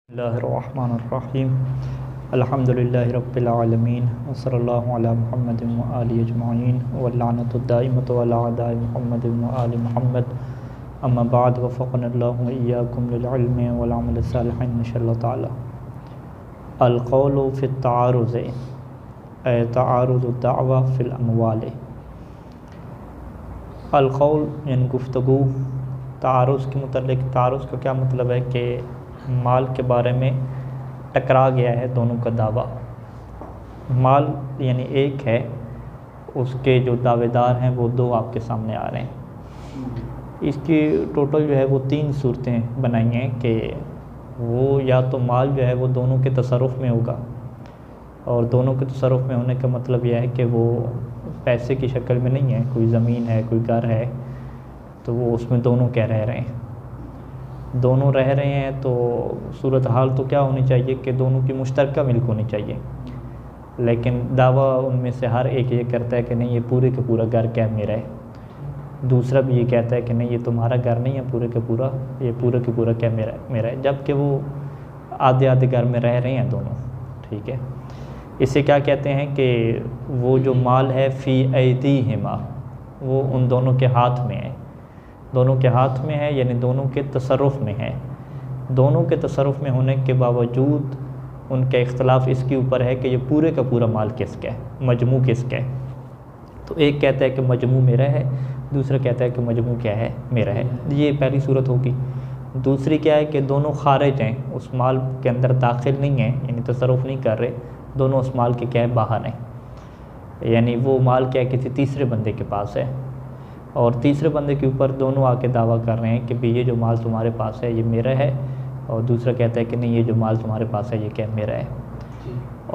बिस्मिल्लाहिर्रहमानिर्रहीम अल्हम्दुलिल्लाहि रब्बिल आलमीन वसल्लल्लाहु अला मुहम्मदिन व आलिहि अजमाइन व लानतु दाइमतु अला अदाइ मुहम्मदिन व आलि मुहम्मद अम्मा बाद वफ़क़नल्लाहु व इय्याकुम लिल इल्मि वल अमलि सालिह इंशाअल्लाह ताला। अल क़ौलु फ़ित तआरुज़ ए तआरुज़ु दावा फ़िल अमवाल। अल क़ौल यानी गुफ्तगू। तारुज़ के मुतल्लिक़, तारुज़ का क्या मतलब है कि माल के बारे में टकरा गया है दोनों का दावा। माल यानी एक है, उसके जो दावेदार हैं वो दो आपके सामने आ रहे हैं। इसकी टोटल जो है वो 3 सूरतें बनाई हैं कि वो या तो माल जो है वो दोनों के तसर्रुफ़ में होगा, और दोनों के तसर्रुफ़ में होने का मतलब यह है कि वो पैसे की शक्ल में नहीं है, कोई ज़मीन है, कोई घर है, तो वो उसमें दोनों क्या रह रहे हैं, दोनों रह रहे हैं। तो सूरत हाल तो क्या होनी चाहिए कि दोनों की मुश्तरका मिल्क होनी चाहिए, लेकिन दावा उनमें से हर एक ये करता है कि नहीं ये पूरे का पूरा घर क्या मेरा है, दूसरा भी ये कहता है कि नहीं ये तुम्हारा घर नहीं है पूरे का पूरा, ये पूरे का पूरा क्या मेरा है, जबकि वो आधे आधे घर में रह रहे हैं दोनों। ठीक है, इसे क्या कहते हैं कि वो जो माल है फ़ी ऐदीहिमा, वो उन दोनों के हाथ में है, दोनों के हाथ में है, यानी दोनों के तसर्रुफ़ में है। दोनों के तसर्रुफ़ में होने के बावजूद उनका इख्तलाफ इसके ऊपर है कि ये पूरे का पूरा माल किसका है, मजमू किसका है। तो एक कहता है कि मजमू मेरा है, दूसरा कहता है कि मजमू क्या है, मेरा है। ये पहली सूरत होगी। दूसरी क्या है कि दोनों खारिज हैं, उस माल के अंदर दाखिल नहीं हैं, यानी तसर्रुफ़ नहीं कर रहे, दोनों उस माल के क्या है बाहर हैं, यानी वो माल क्या है किसी तीसरे बंदे के पास है, और तीसरे बंदे के ऊपर दोनों आके दावा कर रहे हैं कि भाई ये जो माल तुम्हारे पास है ये मेरा है, और दूसरा कहता है कि नहीं ये जो माल तुम्हारे पास है ये क्या मेरा है।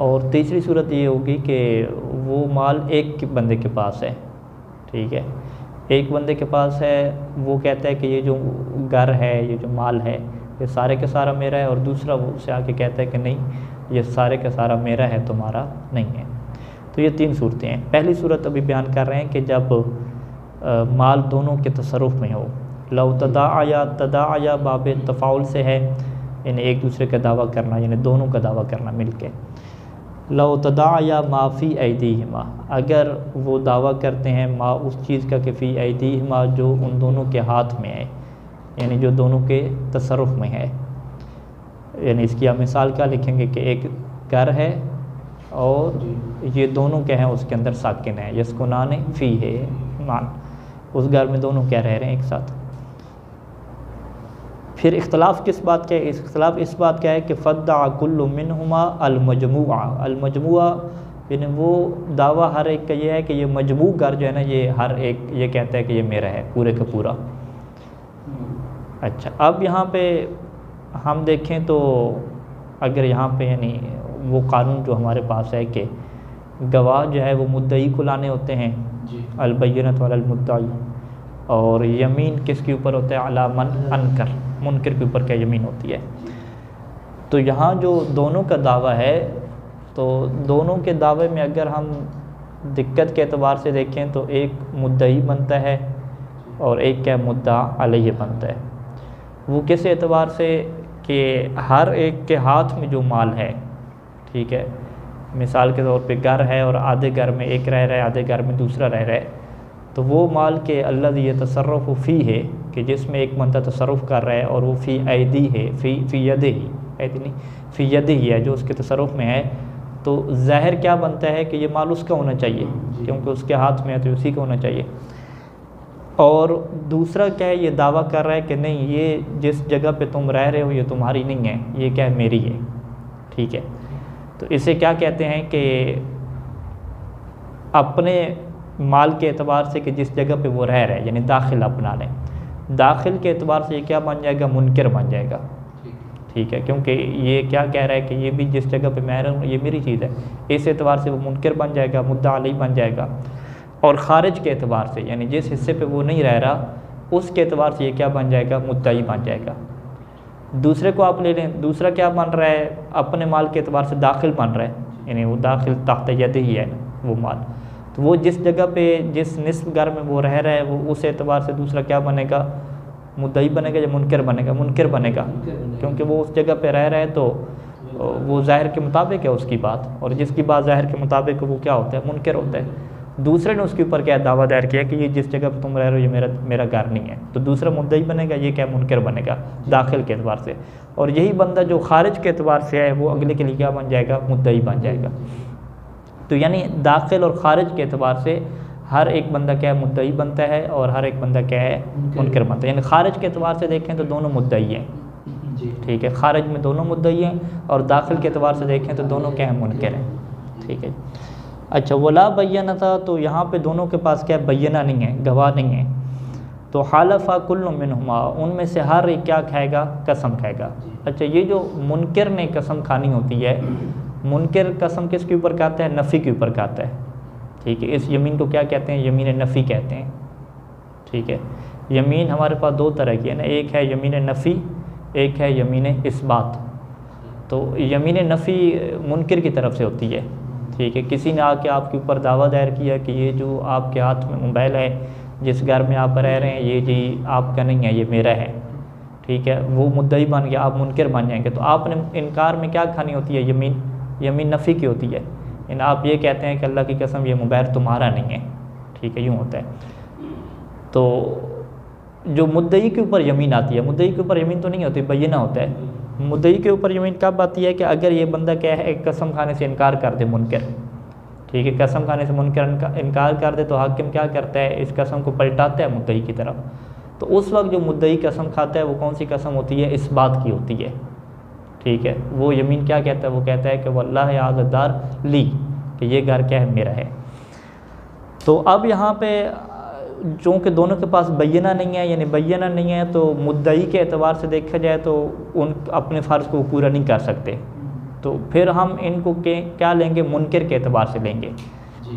और तीसरी सूरत ये होगी कि वो माल एक बंदे के पास है। ठीक है, एक बंदे के पास है, वो कहता है कि ये जो घर है, ये जो माल है, ये सारे का सारा मेरा है, और दूसरा वो उससे आके कहता है कि नहीं ये सारे का सारा मेरा है, तुम्हारा नहीं है। तो ये 3 सूरतें हैं। पहली सूरत अभी बयान कर रहे हैं कि जब माल दोनों के तसर्रुफ़ में हो। लव तदाया बाब तफ़ाउल से है, यानी एक दूसरे का दावा करना, यानी दोनों का दावा करना मिल के। लव तदाया माफ़ी ऐदीहिमा, अगर वो दावा करते हैं मा उस चीज़ का कि फ़ी ऐदीहिमा जो उन दोनों के हाथ में है, यानी जो दोनों के तसर्रुफ़ में है। यानी इसकी आप मिसाल क्या लिखेंगे कि एक घर है और ये दोनों क्या हैं उसके अंदर साकिन है, यस्कुनान फ़ी है मान, उस घर में दोनों क्या रह रहे हैं एक साथ। फिर इख्तलाफ किस बात का है, इख्तलाफ इस बात का है कि फ़द्दा कुल्लु मिनहुमा अलमजमुआ। अलमजमुआ यानी वो दावा हर एक का ये है कि ये मजमू घर जो है ना, ये हर एक ये कहता है कि ये मेरा है पूरे का पूरा। अच्छा, अब यहाँ पे हम देखें तो अगर यहाँ पे यानी वो कानून जो हमारे पास है कि गवाह जो है वो मुद्दई को लाने होते हैं, अलबय्यनत वलल मुद्दई, और यमीन किसके ऊपर होता है, अला मन अनकर, मुनकर के ऊपर क्या यमीन होती है। तो यहाँ जो दोनों का दावा है, तो दोनों के दावे में अगर हम दिक्कत के एतबार से देखें तो एक मुद्दई बनता है और एक क्या मुद्दा अलैहि बनता है। वो किस एतबार से कि हर एक के हाथ में जो माल है, ठीक है, मिसाल के तौर पे घर है और आधे घर में एक रह रहा है, आधे घर में दूसरा रह रहा है, तो वो माल के अल्लज़ी यतसर्रफ़ु फ़ी है कि जिसमें एक बंदा तसर्रुफ़ कर रहा है, और वो फ़ी ऐदी है, फ़ी यदिही, ऐदी नहीं फ़ी यदिही है जो उसके तसर्रुफ़ में है। तो ज़ाहिर क्या बनता है कि ये माल उसका होना चाहिए, क्योंकि उसके हाथ में है तो उसी का होना चाहिए। और दूसरा क्या है, ये दावा कर रहा है कि नहीं ये जिस जगह पे तुम रह रहे हो ये तुम्हारी नहीं है, ये क्या है मेरी है। ठीक है, तो इसे क्या कहते हैं कि अपने माल के एतबार से कि जिस जगह पे वो रह रहे हैं, यानी दाखिल अपना लें, दाखिल के एतबार से ये क्या बन जाएगा, मुनकर बन जाएगा। ठीक है, क्योंकि ये क्या कह रहा है कि ये भी जिस जगह पे मैं रहा हूँ ये मेरी चीज़ है, इस एतबार से वो मुनकर बन जाएगा, मुद्दा अलैहि बन जाएगा। और ख़ारिज के एतबार से, यानी जिस हिस्से पे वो नहीं रह रहा उसके एतबार से ये क्या बन जाएगा, मुद्दई बन जाएगा। दूसरे को आप ले लें, दूसरा क्या बन रहा है, अपने माल के एतबार से दाखिल बन रहा है, यानी वो दाखिल तहत यदिही है वो माल, तो वो जिस जगह पे जिस निस्फ घर में वो रह रहा है वो उस एतबार से दूसरा क्या बनेगा, मुद्दई बनेगा या मुनकर बनेगा? मुनकर बनेगा, क्योंकि वो उस जगह पे रह रहे हैं तो वो ज़ाहिर के मुताबिक है उसकी बात, और जिसकी बात ज़ाहिर के मुताबिक वो क्या होता है? मुनकर होता है। दूसरे ने उसके ऊपर क्या दावा दायर किया कि ये जिस जगह पर तुम रह रहे हो ये मेरा घर नहीं है, तो दूसरा मुद्दई बनेगा, ये क्या मुनकर बनेगा दाखिल के एतबार से। और यही बंदा जो खारिज के एतबार से है वो अगले के लिए क्या बन जाएगा? मुद्दई बन जाएगा। तो यानी दाखिल और खारिज के एतबार से हर एक बंदा क्या है? मुद्दई बनता है, और हर एक बंदा क्या है? मुनकर बनता है। यानी खारिज के एतबार से देखें तो दोनों मुद्दई हैं, ठीक है, खारिज में दोनों मुद्दई हैं, और दाखिल के एतबार से देखें तो दोनों क्या है? मुनकर हैं, ठीक है। अच्छा, वला बैना था, तो यहाँ पे दोनों के पास क्या बैना नहीं है, गवाह नहीं है। तो हालफ़ा कुल्लु मिनहुमा, उनमें से हर एक क्या खाएगा? कसम खाएगा। अच्छा, ये जो मुनकर ने कसम खानी होती है, मुनकर कसम किसके ऊपर खाता है? नफ़ी के ऊपर खाता है, ठीक है। इस यमीन को क्या कहते हैं? यमीन नफ़ी कहते हैं, ठीक है। यमीन हमारे पास दो तरह की है ना, एक है यमीन नफ़ी, एक है यमीन इस्बात। तो यमीन नफ़ी मुनकर की तरफ से होती है, ठीक है। किसी ने आके आपके ऊपर दावा दायर किया कि ये जो आपके हाथ में मोबाइल है, जिस घर में आप रह रहे हैं, ये जी आपका नहीं है, ये मेरा है, ठीक है। वो मुद्दई बन गया, आप मुनकर बन जाएंगे। तो आपने इनकार में क्या खानी होती है? यमीन नफ़ी की होती है। इन आप ये कहते हैं कि अल्लाह की कसम ये मोबाइल तुम्हारा नहीं है, ठीक है, यूँ होता है। तो जो मुद्दई के ऊपर यमीन आती है, मुद्दई के ऊपर यमीन तो नहीं होती, बैना होता है। मुद्दई के ऊपर यमीन कब आती है? कि अगर ये बंदा क्या है? कसम खाने से इनकार कर दे, मुनकर, ठीक है, कसम खाने से मुनकर इनकार कर दे, तो हाकिम क्या करता है? इस कसम को पलटाता है मुद्दई की तरफ। तो उस वक्त जो मुद्दई कसम खाता है वो कौन सी कसम होती है? इस बात की होती है, ठीक है। वो यमीन क्या कहता है? वो कहता है कि वल्लाह आज़दार ली, कि ये घर क्या है? मेरा है। तो अब यहाँ पे चूँकि दोनों के पास बैना नहीं है, यानी बैना नहीं है, तो मुद्दई के एतबार से देखा जाए तो उन अपने फ़र्ज़ को पूरा नहीं कर सकते। तो फिर हम इनको क्या लेंगे? मुनकर के एतबार से लेंगे।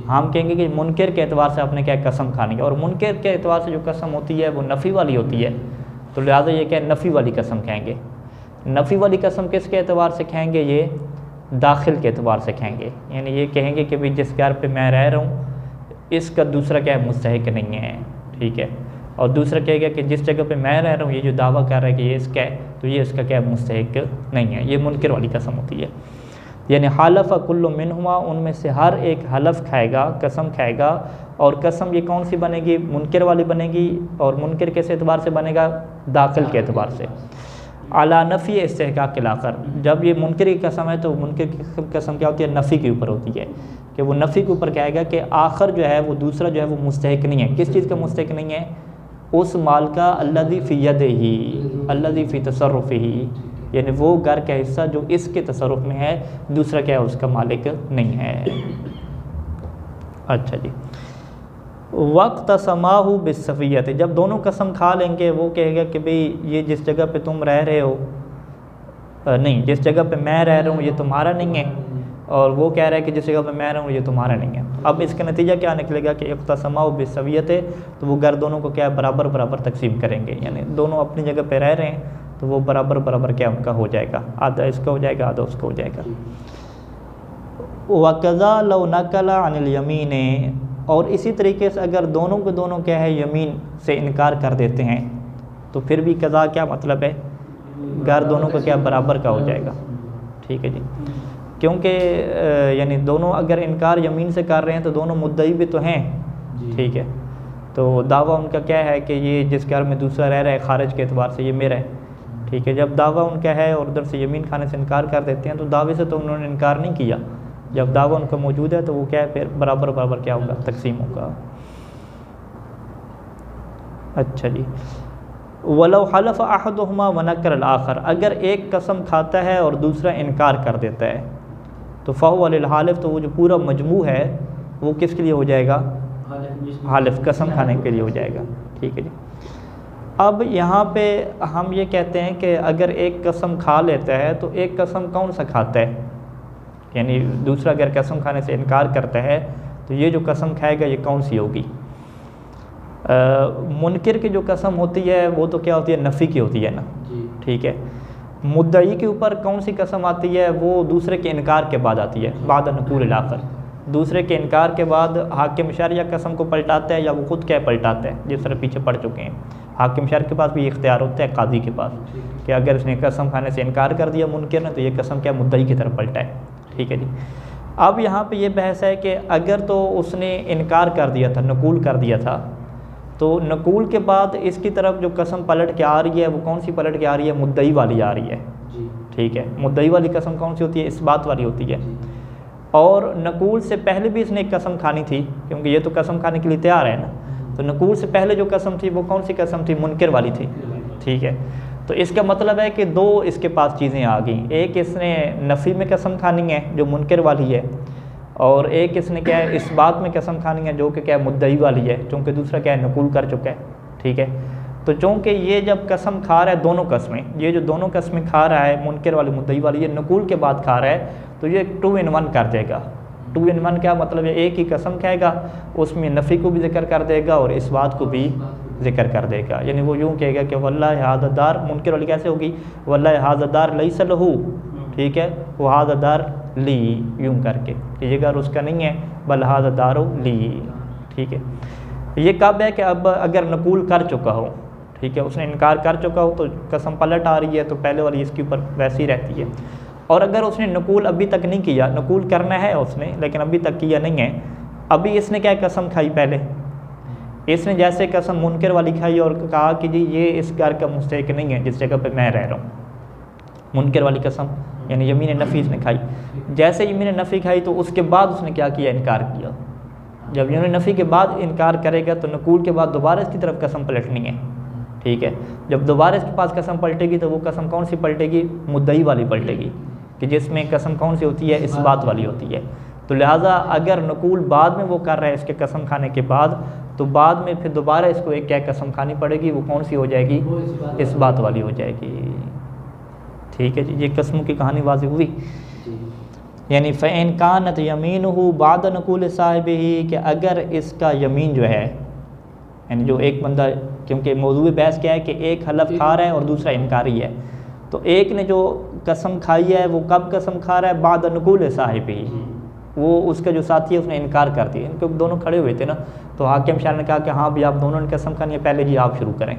हम कहेंगे कि मुनकर के एतबार से आपने क्या कसम खानी है, और मुनकर के एतबार से जो कसम होती है वो नफ़ी वाली होती है, तो लिहाजा ये क्या? नफ़ी वाली कसम खाएँगे। नफ़ी वाली कसम किसके एतबार से खाएँगे? ये दाखिल के एतबार से खाएँगे। यानी ये कहेंगे कि भाई जिस घर पर मैं रह रहा हूँ इसका दूसरा क्या है? मुस्तहिक नहीं है, ठीक है। और दूसरा कहेगा कि जिस जगह पे मैं रह रहा हूँ ये जो दावा कर रहा है कि ये इसका है, तो ये इसका क्या है? मुस्तहिक नहीं है। ये मुनकर वाली कसम होती है। यानी हालफ़ा कुल्लु मिनहुमा, उनमें से हर एक हलफ खाएगा, कसम खाएगा। और कसम ये कौन सी बनेगी? मुनकर वाली बनेगी। और मुनकर किस एतबार से बनेगा? दाखिल के एतबार से। अला नफ़ी इस्तिहक़ाक़िल आख़र, जब ये मुनकर की कसम है तो मुनकर की कसम क्या होती है? नफ़ी के ऊपर होती है, कि वो नफ़ी के ऊपर कहेगा कि आखिर जो है वो दूसरा जो है वो मुस्तहिक नहीं है। किस चीज़ का मुस्तहिक नहीं है? उस माल का अल्लज़ी फ़ी यदिही, अल्लज़ी फ़ी तसर्रुफ़िही, यानी वो घर का हिस्सा जो इसके तसर्रुफ़ में है, दूसरा क्या है? उसका मालिक नहीं है। अच्छा जी, वक्त समाहु बिस्सफ़ियत, जब दोनों कसम खा लेंगे वो कहेगा कि भाई ये जिस जगह पे तुम रह रहे हो नहीं, जिस जगह पे मैं रह रहा हूँ ये तुम्हारा नहीं है, और वो कह रहा है कि जिस जगह पे मैं रह रहा हूँ ये तुम्हारा नहीं है। अब इसका नतीजा क्या निकलेगा? कि इक़्तसमाउ बिस्सवियत, तो वो घर दोनों को क्या बराबर बराबर तकसीम करेंगे। यानी दोनों अपनी जगह पे रह रहे हैं तो वो बराबर बराबर क्या उनका हो जाएगा? आधा इसका हो जाएगा, आधा उसका हो जाएगा। वक़ज़ा लौ नक़ला अनिल यमीन, और इसी तरीके से अगर दोनों के दोनों क्या है? यमीन से इनकार कर देते हैं तो फिर भी कज़ा क्या मतलब है? घर दोनों का क्या बराबर का हो जाएगा, ठीक है जी। क्योंकि यानी दोनों अगर इनकार यमीन से कर रहे हैं तो दोनों मुद्दई भी तो हैं, ठीक है। तो दावा उनका क्या है कि ये जिस घर में दूसरा रह रहा है खारिज के एतबार से ये मेरा है, ठीक है। जब दावा उनका है और उधर से यमीन खाने से इनकार कर देते हैं तो दावे से तो उन्होंने इनकार नहीं किया। जब दावा उनका मौजूद है तो वो क्या है? फिर बराबर बराबर क्या होगा? तकसीम होगा। अच्छा जी, वलौ हलफ़ अहदुहुमा व नकरा अल-आखर, अगर एक कसम खाता है और दूसरा इनकार कर देता है तो फ़हुव लिल हालिफ, तो वो जो पूरा मजमू है वो किसके लिए हो जाएगा? हालिफ, कसम खाने के लिए हो जाएगा, ठीक है जी। अब यहाँ पे हम ये कहते हैं कि अगर एक कसम खा लेता है तो एक कसम कौन सा खाता है? यानी दूसरा अगर कसम खाने से इनकार करता है तो ये जो कसम खाएगा ये कौन सी होगी? मुनकर की जो कसम होती है वो तो क्या होती है? नफ़ी की होती है ना, ठीक है। मुद्दई के ऊपर कौन सी कसम आती है? वो दूसरे के इनकार के बाद आती है, बाद नक़ूल आखिर। दूसरे के इनकार के बाद हाकिम शरया कसम को पलटाता है या वो खुद क्या पलटाता है, जिस तरह पीछे पढ़ चुके हैं। हाकिम शहर के पास भी इख्तियार होता है काजी के पास कि अगर इसने कसम खाने से इनकार कर दिया मुनकर ने तो ये कसम क्या मुद्दई की तरफ पलटा है। ठीक है जी। अब यहाँ पे ये बहस है कि अगर तो उसने इनकार कर दिया था, नकूल कर दिया था, तो नकूल के बाद इसकी तरफ जो कसम पलट के आ रही है वो कौन सी पलट के आ रही है? मुद्दई वाली आ रही है। ठीक है, मुद्दई वाली कसम कौन सी होती है? इस बात वाली होती है। और नकूल से पहले भी इसने एक कसम खानी थी, क्योंकि ये तो कसम खाने के लिए तैयार है ना, तो नकूल से पहले जो कसम थी वो कौन सी कसम थी? मुनकर वाली थी। ठीक है, तो इसका मतलब है कि दो इसके पास चीज़ें आ गई, एक इसने नफ़ी में कसम खानी है जो मुनकर वाली है, और एक इसने क्या है इस बात में कसम खानी है जो कि क्या है मुद्दई वाली है, चूँकि दूसरा क्या है नकूल कर चुका है। ठीक है, तो चूँकि ये जब कसम खा रहा है दोनों कस्में, ये जो दोनों कस्में खा रहा है मुनकर वाली मुद्दई वाली, ये नकूल के बाद खा रहा है, तो ये 2 in 1 कर देगा। 2 in 1 क्या मतलब है? एक ही कसम खाएगा, उसमें नफ़ी को भी जिक्र कर देगा और इस बात को भी जिक्र कर देगा। यानी वो यूँ कहेगा कि वल्लाह हाज़दार, मुनकर वाली कैसे होगी? वल्लाह हाज़दार लैसा लहू, ठीक है, वो हाज़दार ली, यूँ करके कि ये घर उसका नहीं है, बल हाज़दार ली। ठीक है, ये कब है कि अब अगर नकूल कर चुका हो, ठीक है, उसने इनकार कर चुका हो तो कसम पलट आ रही है, तो पहले वाली इसके ऊपर वैसी रहती है। और अगर उसने नकूल अभी तक नहीं किया, नकूल करना है उसने लेकिन अभी तक किया नहीं है, अभी इसने क्या कसम खाई? पहले इसने जैसे कसम मुनकर वाली खाई और कहा कि जी ये इस घर का मुस्तहिक नहीं है जिस जगह पे मैं रह रहा हूँ, मुनकर वाली कसम यानी यमीन नफ़ी इसने खाई। जैसे यमीन नफ़ी खाई तो उसके बाद उसने क्या किया? इनकार किया। जब यमीन नफ़ी के बाद इनकार करेगा तो नकूल के बाद दोबारा इसकी तरफ कसम पलटनी है। ठीक है, जब दोबारा इसके पास कसम पलटेगी तो वो कसम कौन सी पलटेगी? मुद्दई वाली पलटेगी, कि जिसमें कसम कौन सी होती है? इस बात वाली होती है। तो लिहाजा अगर नकूल बाद में वो कर रहा है इसके कसम खाने के बाद, तो बाद में फिर दोबारा इसको एक क्या कसम खानी पड़ेगी? वो कौन सी हो जाएगी? इस बात वाली हो जाएगी। ठीक है जी, ये कसमों की कहानी वाज़ेह हुई। यानी फ़इन कानत यमीनुहु बाद नकूल साहिब ही, कि अगर इसका यमीन जो है, यानी जो एक बंदा, क्योंकि मौजूद बहस क्या है कि एक हलफ खा रहा है और दूसरा इनकारी है, तो एक ने जो कसम खाई है वो कब कसम खा रहा है? बाद नकूल साहिब ही, वो उसका जो साथी है उसने इनकार कर दिया। इनके दोनों खड़े हुए थे ना, तो हाकिम शाह ने कहा कि हाँ भी आप दोनों ने कसम खानी है, पहले जी आप शुरू करें।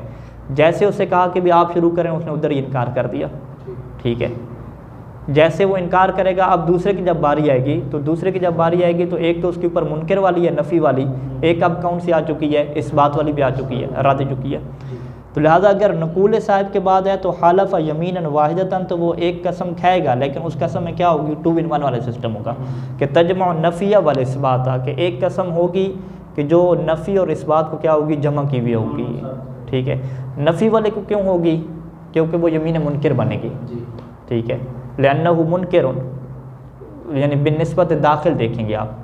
जैसे उसे कहा कि भी आप शुरू करें, उसने उधर ही इनकार कर दिया। ठीक है, जैसे वो इनकार करेगा, अब दूसरे की जब बारी आएगी तो दूसरे की जब बारी आएगी तो एक तो उसके ऊपर मुनकर वाली है नफ़ी वाली, एक अब कौन सी आ चुकी है? इस बात वाली भी आ चुकी है, रद चुकी है। तो लिहाजा अगर नकूल साहिब के बाद है तो हालफ यमीनन वाहिदतन, तो वो एक कसम खाएगा, लेकिन उस कसम में क्या होगी? 2 in 1 वाला सिस्टम होगा कि तजमा नफ़िया वाले इस बात कि एक कसम होगी कि जो नफ़ी और इस बात को क्या होगी? जमा की हुई होगी। ठीक है, नफ़ी वाले को क्यों होगी? क्योंकि वो यमीन मुनकर बनेगी। ठीक है, लिअन्नहु मुनकिरुन, यानी बिनिस्बत दाखिल देखेंगे आप,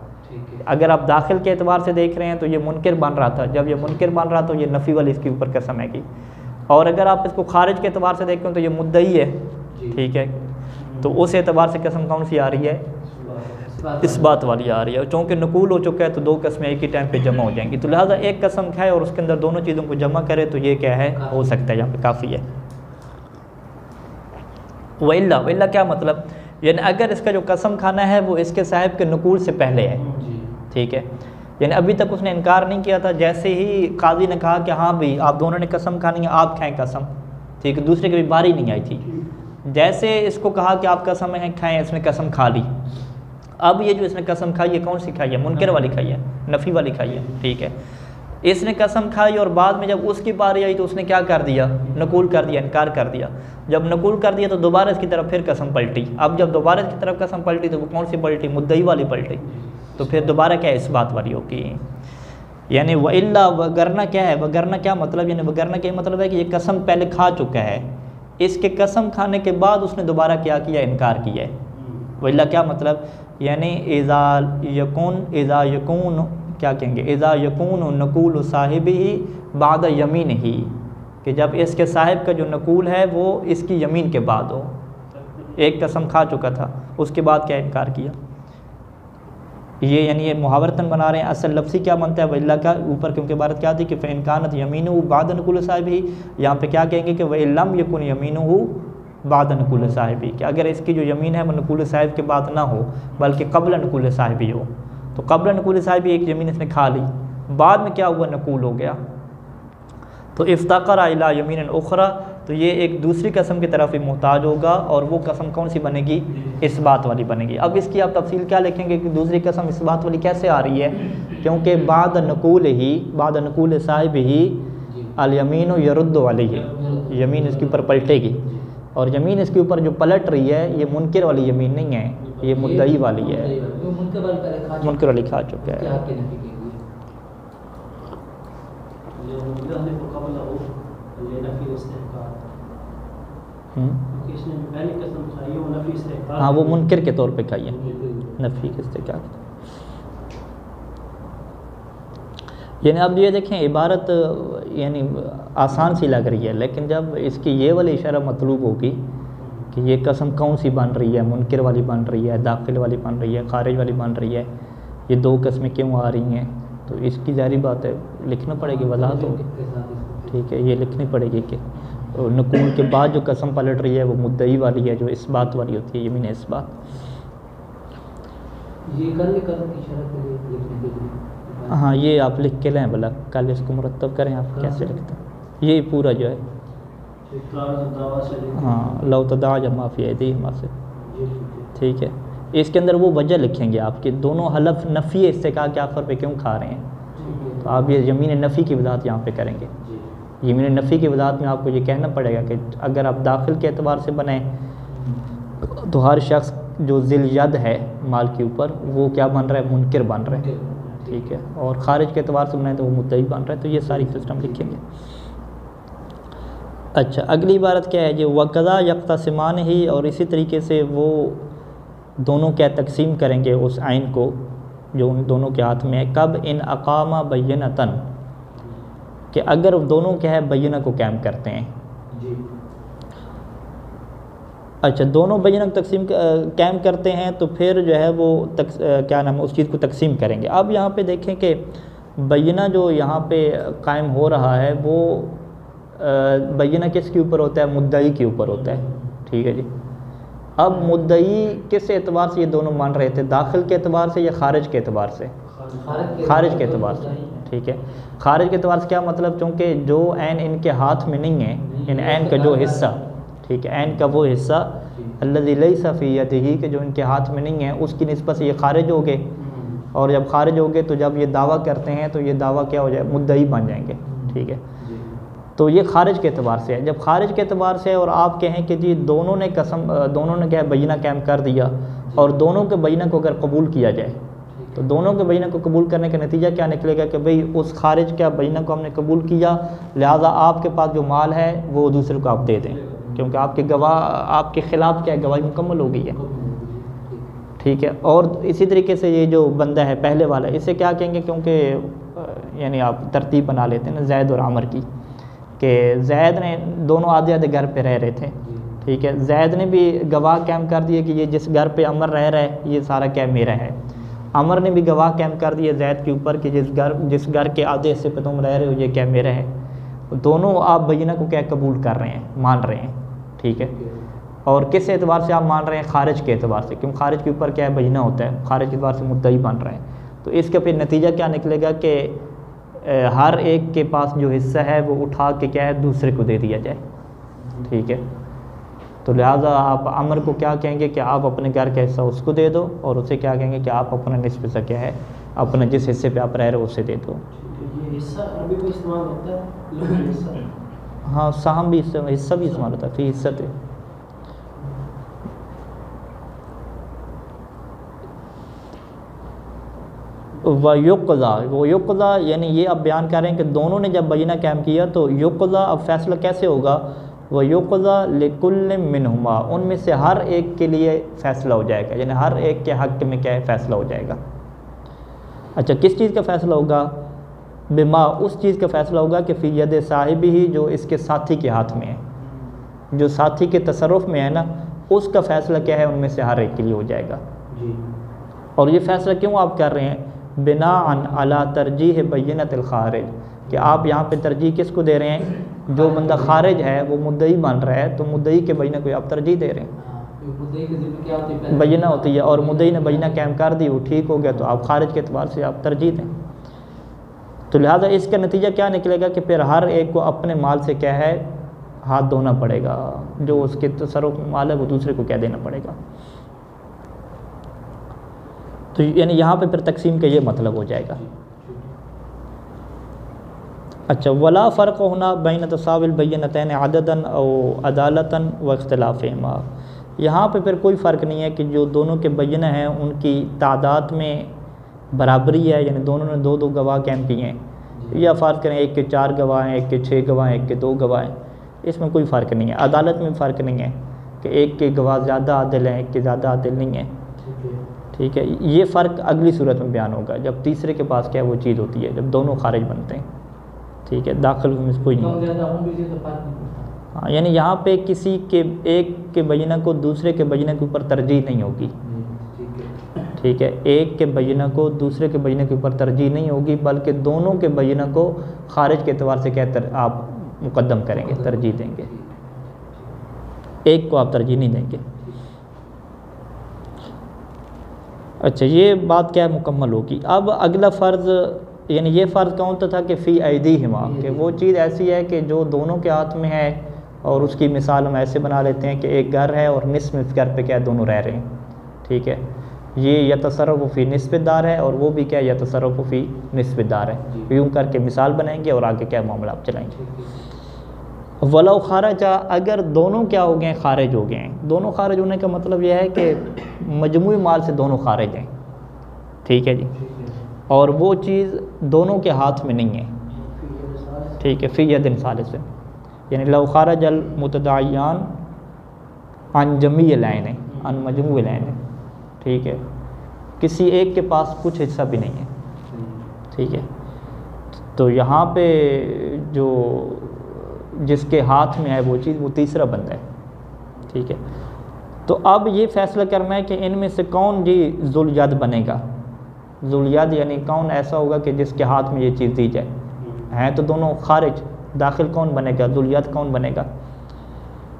अगर आप दाखिल के एतबार से देख रहे हैं तो ये मुनकर बन रहा था, जब ये मुनकर बन रहा तो ये नफ़ी वाली इसके ऊपर कसम है की। और अगर आप इसको खारिज के एतबार से देखें तो ये मुद्दई है। ठीक है, तो उस एतबार से कसम कौन सी आ रही है? इस बात वाली आ रही है। चूँकि नकूल हो चुका है तो 2 कस्में एक ही टाइम पे जमा हो जाएंगी, तो लिहाजा एक कसम खाए और उसके अंदर दोनों चीज़ों को जमा करे तो ये क्या है? हो सकता है, यहाँ पे काफ़ी है। वइल्ला, वइल्ला क्या मतलब? यानी अगर इसका जो कसम खाना है वो इसके साहिब के नकूल से पहले है। ठीक है, यानी अभी तक उसने इनकार नहीं किया था, जैसे ही काजी ने कहा कि हाँ भाई आप दोनों ने कसम खानी है, आप खाएं कसम। ठीक है, दूसरे की भी बारी नहीं आई थी, जैसे इसको कहा कि आप कसम है खाएं, इसने कसम खा ली। अब ये जो इसने कसम खाई है कौन सी खाई है? मुनकर वाली खाई है, नफ़ी वाली खाई है। ठीक है, इसने कसम खाई और बाद में जब उसकी बारी आई तो उसने क्या कर दिया? नकूल कर दिया, इनकार कर दिया। जब नकूल कर दिया तो दोबारा इसकी तरफ फिर कसम पलटी। अब जब दोबारा इसकी तरफ कसम पलटी तो वो कौन सी पलटी? मुद्दई वाली पलटी। तो फिर दोबारा क्या इस बात वाली होगी। यानी वइल्ला, वगरना क्या है? वगरना क्या मतलब? यानी वगरना क्या मतलब है कि ये कसम पहले खा चुका है, इसके कसम खाने के बाद उसने दोबारा क्या किया? इनकार किया है। वइल्ला क्या मतलब? यानी इज़ा यकून क्या कहेंगे? इज़ा यकून नकूल साहिब ही बाद यमीन ही, कि जब इसके साहिब का जो नकूल है वो इसकी यमीन के बाद हो। एक कसम खा चुका था, उसके बाद क्या इनकार किया। ये यानी ये मुहावरतन बना रहे हैं। असल लफ्ज़ी क्या बनता है? वइल्ला का ऊपर क्योंकि इबारत क्या थी कि फ़इन कानत यमीनुहु बाद नकूल साहिब ही, यहाँ पे क्या कहेंगे कि वइल्लम यकुन यमीनुहु बाद नकूल साहिब ही, कि अगर इसकी जो यमीन है वो नकूल साहिब के बाद ना हो बल्कि कबल नकूल साहिब ही हो। तो कबल नकूल साहिब ही एक ज़मीन इसने खा ली, बाद में क्या हुआ? नकूल हो गया। तो इफ्ताकर इला यमीन उखरा, तो ये एक दूसरी कसम की तरफ ही मोहताज होगा, और वो कसम कौन सी बनेगी? इस बात वाली बनेगी। अब इसकी आप तफसील क्या लिखेंगे कि दूसरी कसम इस बात वाली कैसे आ रही है? क्योंकि बाद नकूल साहिब ही अल यमीन यरुद्द वाली है, यमीन इसके ऊपर पलटेगी, और यमीन इसके ऊपर जो पलट रही है ये मुनकिर वाली यमीन नहीं है, ये मुद्दई वाली है, मुनकिर वाली खा चुका है। हाँ, वो मुनकिर के तौर पे खाई है, नफ़ी के इस्तेकाल। यानी अब ये देखें, इबारत यानी आसान सी लग रही है, लेकिन जब इसकी ये वाली इशारा मतलूब होगी कि ये कसम कौन सी बन रही है, मुनकिर वाली बन रही है, दाखिल वाली बन रही है, खारिज वाली बन रही है, ये दो कस्में क्यों आ रही हैं, तो इसकी ज़ाहिर बात है लिखना पड़ेगी, वजाहत होगी। ठीक है, ये लिखनी पड़ेगी कि नकूल के बाद जो कसम पलट रही है वो मुद्दई वाली है, जो इस बात वाली होती है, यमीन इस बात। हाँ, ये आप लिख के लें भला, कल इसको मुरतब करें। आप कैसे लिखते हैं ये पूरा जो है? हाँ, लव तदा या माफ़ी है दी से। ठीक है, इसके अंदर वो वजह लिखेंगे आपके दोनों हलफ नफ़ी इस्तेका के आखिर पे क्यों खा रहे हैं, तो आप ये यमीन नफ़ी की वजाहत यहाँ पे करेंगे। यमीन नफ़ी की वजाहत में आपको ये कहना पड़ेगा कि अगर आप दाखिल के एतबार से बनाएं तो हर शख्स जो ज़िल यद है माल के ऊपर वो क्या बन रहा है? मुनकिर बन रहा है। ठीक है, और खारिज के एतबार से बनाएं तो वो मुद्दई बन रहा है। तो ये सारी सिस्टम लिखेंगे। अच्छा, अगली इबारत क्या है? जो वक़ज़ा यक़्तसिमान ही, और इसी तरीके से वो दोनों क्या तकसीम करेंगे उस आइन को जो उन दोनों के हाथ में है। कब? इन अकामा बय्यनतन, कि अगर दोनों क्या है बय्यना को कायम करते हैं। अच्छा, दोनों बय्यना को तकसीम कायम करते हैं तो फिर जो है वो क्या नाम है उस चीज़ को तकसीम करेंगे। अब यहाँ पे देखें कि बय्यना जो यहाँ पे कायम हो रहा है वो बय्यना किसके ऊपर होता है? मुद्दई के ऊपर होता है। ठीक है जी। अब मुद्दई किस एतबार से ये दोनों मान रहे थे? दाखिल के एतबार से या खारिज के एतबार से? खारिज के एतबार से। ठीक है, खारिज के एतबार से क्या मतलब? चूँकि जो ऐन इनके हाथ में नहीं है, इन ऐन का जो हिस्सा, ठीक है, ऐन का वो हिस्सा अल्लज़ी लैसा फ़ी यदिही के जो इनके हाथ में नहीं है, उसकी निस्बत से ये खारिज हो गए। और जब खारिज हो गए तो जब ये दावा करते हैं तो ये दावा क्या हो जाए? मुद्दई बन जाएंगे। ठीक है, तो ये खारिज के एतबार से है। जब खारिज के एतबार से और आप कहें कि जी दोनों ने दोनों ने क्या बय्यना कायम कर दिया, और दोनों के बय्यना को अगर कबूल किया जाए तो दोनों के बय्यना को कबूल करने का नतीजा क्या निकलेगा कि भाई उस खारिज का बय्यना को हमने कबूल किया, लिहाजा आपके पास जो माल है वो दूसरे को आप दे दें, क्योंकि आपके गवाह आपके ख़िलाफ़ क्या गवाही मुकम्मल हो गई है। ठीक है, और इसी तरीके से ये जो बंदा है पहले वाला, इसे क्या कहेंगे? क्योंकि यानी आप तरतीब बना लेते हैं ना ज़ैद और आमर की, कि ज़ैद ने दोनों आधे आधे घर पे रह रहे थे। ठीक है, ज़ैद ने भी गवाह कायम कर दिए कि ये जिस घर पे अमर रह रहा है ये सारा क्या मेरा है। अमर ने भी गवाह कायम कर दिए ज़ैद के ऊपर कि जिस घर के आधे हिस्से पे तुम रह रहे हो ये क्या मेरा है। दोनों आप बय्यना को क्या कबूल कर रहे हैं, मान रहे हैं। ठीक है, और किस एतबार से आप मान रहे हैं? खारिज के एतबार से, क्योंकि खारिज के ऊपर क्या है? बय्यना होता है, खारिज के एतबार से मुद्दई बन रहे हैं। तो इसका फिर नतीजा क्या निकलेगा कि हर एक के पास जो हिस्सा है वो उठा के क्या है दूसरे को दे दिया जाए। ठीक है, तो लिहाजा आप अमर को क्या कहेंगे कि आप अपने घर का हिस्सा उसको दे दो, और उसे क्या कहेंगे कि आप अपना निस्ब से क्या है अपने जिस हिस्से पे आप रह रहे हो उसे दे दो। ये हिस्सा अरबी में इस्तेमाल होता है? हाँ, साहम भी हिस्सा भी इस्तेमाल होता है, फिर हिस्सा थे। वो युक़ज़ा यानी ये अब बयान कर रहे हैं कि दोनों ने जब बय्यना कायम किया तो युक़ज़ा अब फैसला कैसे होगा? वह युक़ज़ा लिकुल्ल मिनहुमा, उनमें से हर एक के लिए फ़ैसला हो जाएगा, यानी हर एक के हक़ में क्या है फ़ैसला हो जाएगा। अच्छा, किस चीज़ का फ़ैसला होगा? बिमा, उस चीज़ का फ़ैसला होगा कि फ़ी यद साहिब ही, जो इसके साथी के हाथ में है, जो साथी के तसर्रुफ़ में है ना, उसका फ़ैसला क्या है उनमें से हर एक के लिए हो जाएगा। और ये फ़ैसला क्यों आप कर रहे हैं? बिनाअन अला तरजीह बय्यनतिल खारिज, कि आप यहाँ पे तरजीह किसको दे रहे हैं? जो बंदा खारिज है वो मुद्दई बन रहा है, तो मुद्दई के बय्यना को आप तरजीह दे रहे हैं। बय्यना होती है और मुद्दई ने बय्यना कायम कर दी, वो ठीक हो गया, तो आप खारिज के एतबार से आप तरजीह दें। तो लिहाजा इसका नतीजा क्या निकलेगा कि फिर हर एक को अपने माल से क्या है हाथ धोना पड़ेगा, जो उसके तसर्रुफ में माल है वो दूसरे को क्या देना पड़ेगा। तो यानी यहाँ पे फिर तकसीम का ये मतलब हो जाएगा। अच्छा, वला फ़र्क होना बैन तसाविल बैनतैन अददन और अदालतन व इख्तिलाफ़िहिमा, यहाँ पे फिर कोई फ़र्क नहीं है कि जो दोनों के बैना हैं उनकी तादाद में बराबरी है, यानी दोनों ने 2-2 गवाह कैम किए हैं, या फ़र्क करें एक के 4 गवाह हैं, एक के 6 गवाह हैं, एक के 2 गवाह हैं, इसमें कोई फ़र्क नहीं है। अदालत में फ़र्क नहीं है कि एक के गवाह ज़्यादा आदिल हैं, एक के ज़्यादा आदिल नहीं है, ठीक है। ये फ़र्क अगली सूरत में बयान होगा जब तीसरे के पास क्या वो चीज़ होती है, जब दोनों खारिज बनते हैं, ठीक है। दाखिल में कोई नहीं, हाँ, यानी यहाँ पे किसी के एक के बैना को दूसरे के बैना के ऊपर तरजीह नहीं होगी, ठीक है। एक के बैना को दूसरे के बैना के ऊपर तरजीह नहीं होगी, बल्कि दोनों के बैना को खारिज के एतबार से क्या आप मुकद्दम करेंगे, तरजीह देंगे, एक को आप तरजीह नहीं देंगे। अच्छा, ये बात क्या मुकम्मल होगी। अब अगला फ़र्ज़, यानी ये फ़र्ज़ कौन सा था कि फ़ी ऐदीहिमा, कि वो चीज़ ऐसी है कि जो दोनों के हाथ में है, और उसकी मिसाल हम ऐसे बना लेते हैं कि एक घर है और निस्फ़ घर पे क्या दोनों रह रहे हैं, ठीक है। ये यतसर्रफ़ु फ़ी निस्फ़ दार है और वो भी क्या यतसर्रफ़ु फ़ी निस्फ़ दार है। यूँ करके मिसाल बनाएंगे और आगे क्या मामला आप चलाएंगे। वलौ खारजा, अगर दोनों क्या हो गए हैं, खारिज हो गए हैं। दोनों खारिज होने का मतलब यह है कि मजमूई माल से दोनों खारिज हैं, ठीक है जी, और वो चीज़ दोनों के हाथ में नहीं है, ठीक है। फ़ी यदिन सालिसिन, यानी लौ खारजल मुतदाय्यान अन जमीअल ऐन अन मजमूअल ऐन, ठीक है। किसी एक के पास कुछ हिस्सा भी नहीं है, ठीक है। तो यहाँ पे जो जिसके हाथ में है वो चीज़, वो तीसरा बंदा है, ठीक है। तो अब ये फैसला करना है कि इनमें से कौन जी ज़ुल-यद बनेगा। ज़ुल-यद यानी कौन ऐसा होगा कि जिसके हाथ में ये चीज़ दी जाए। हैं तो दोनों खारिज, दाखिल कौन बनेगा, ज़ुल-यद कौन बनेगा।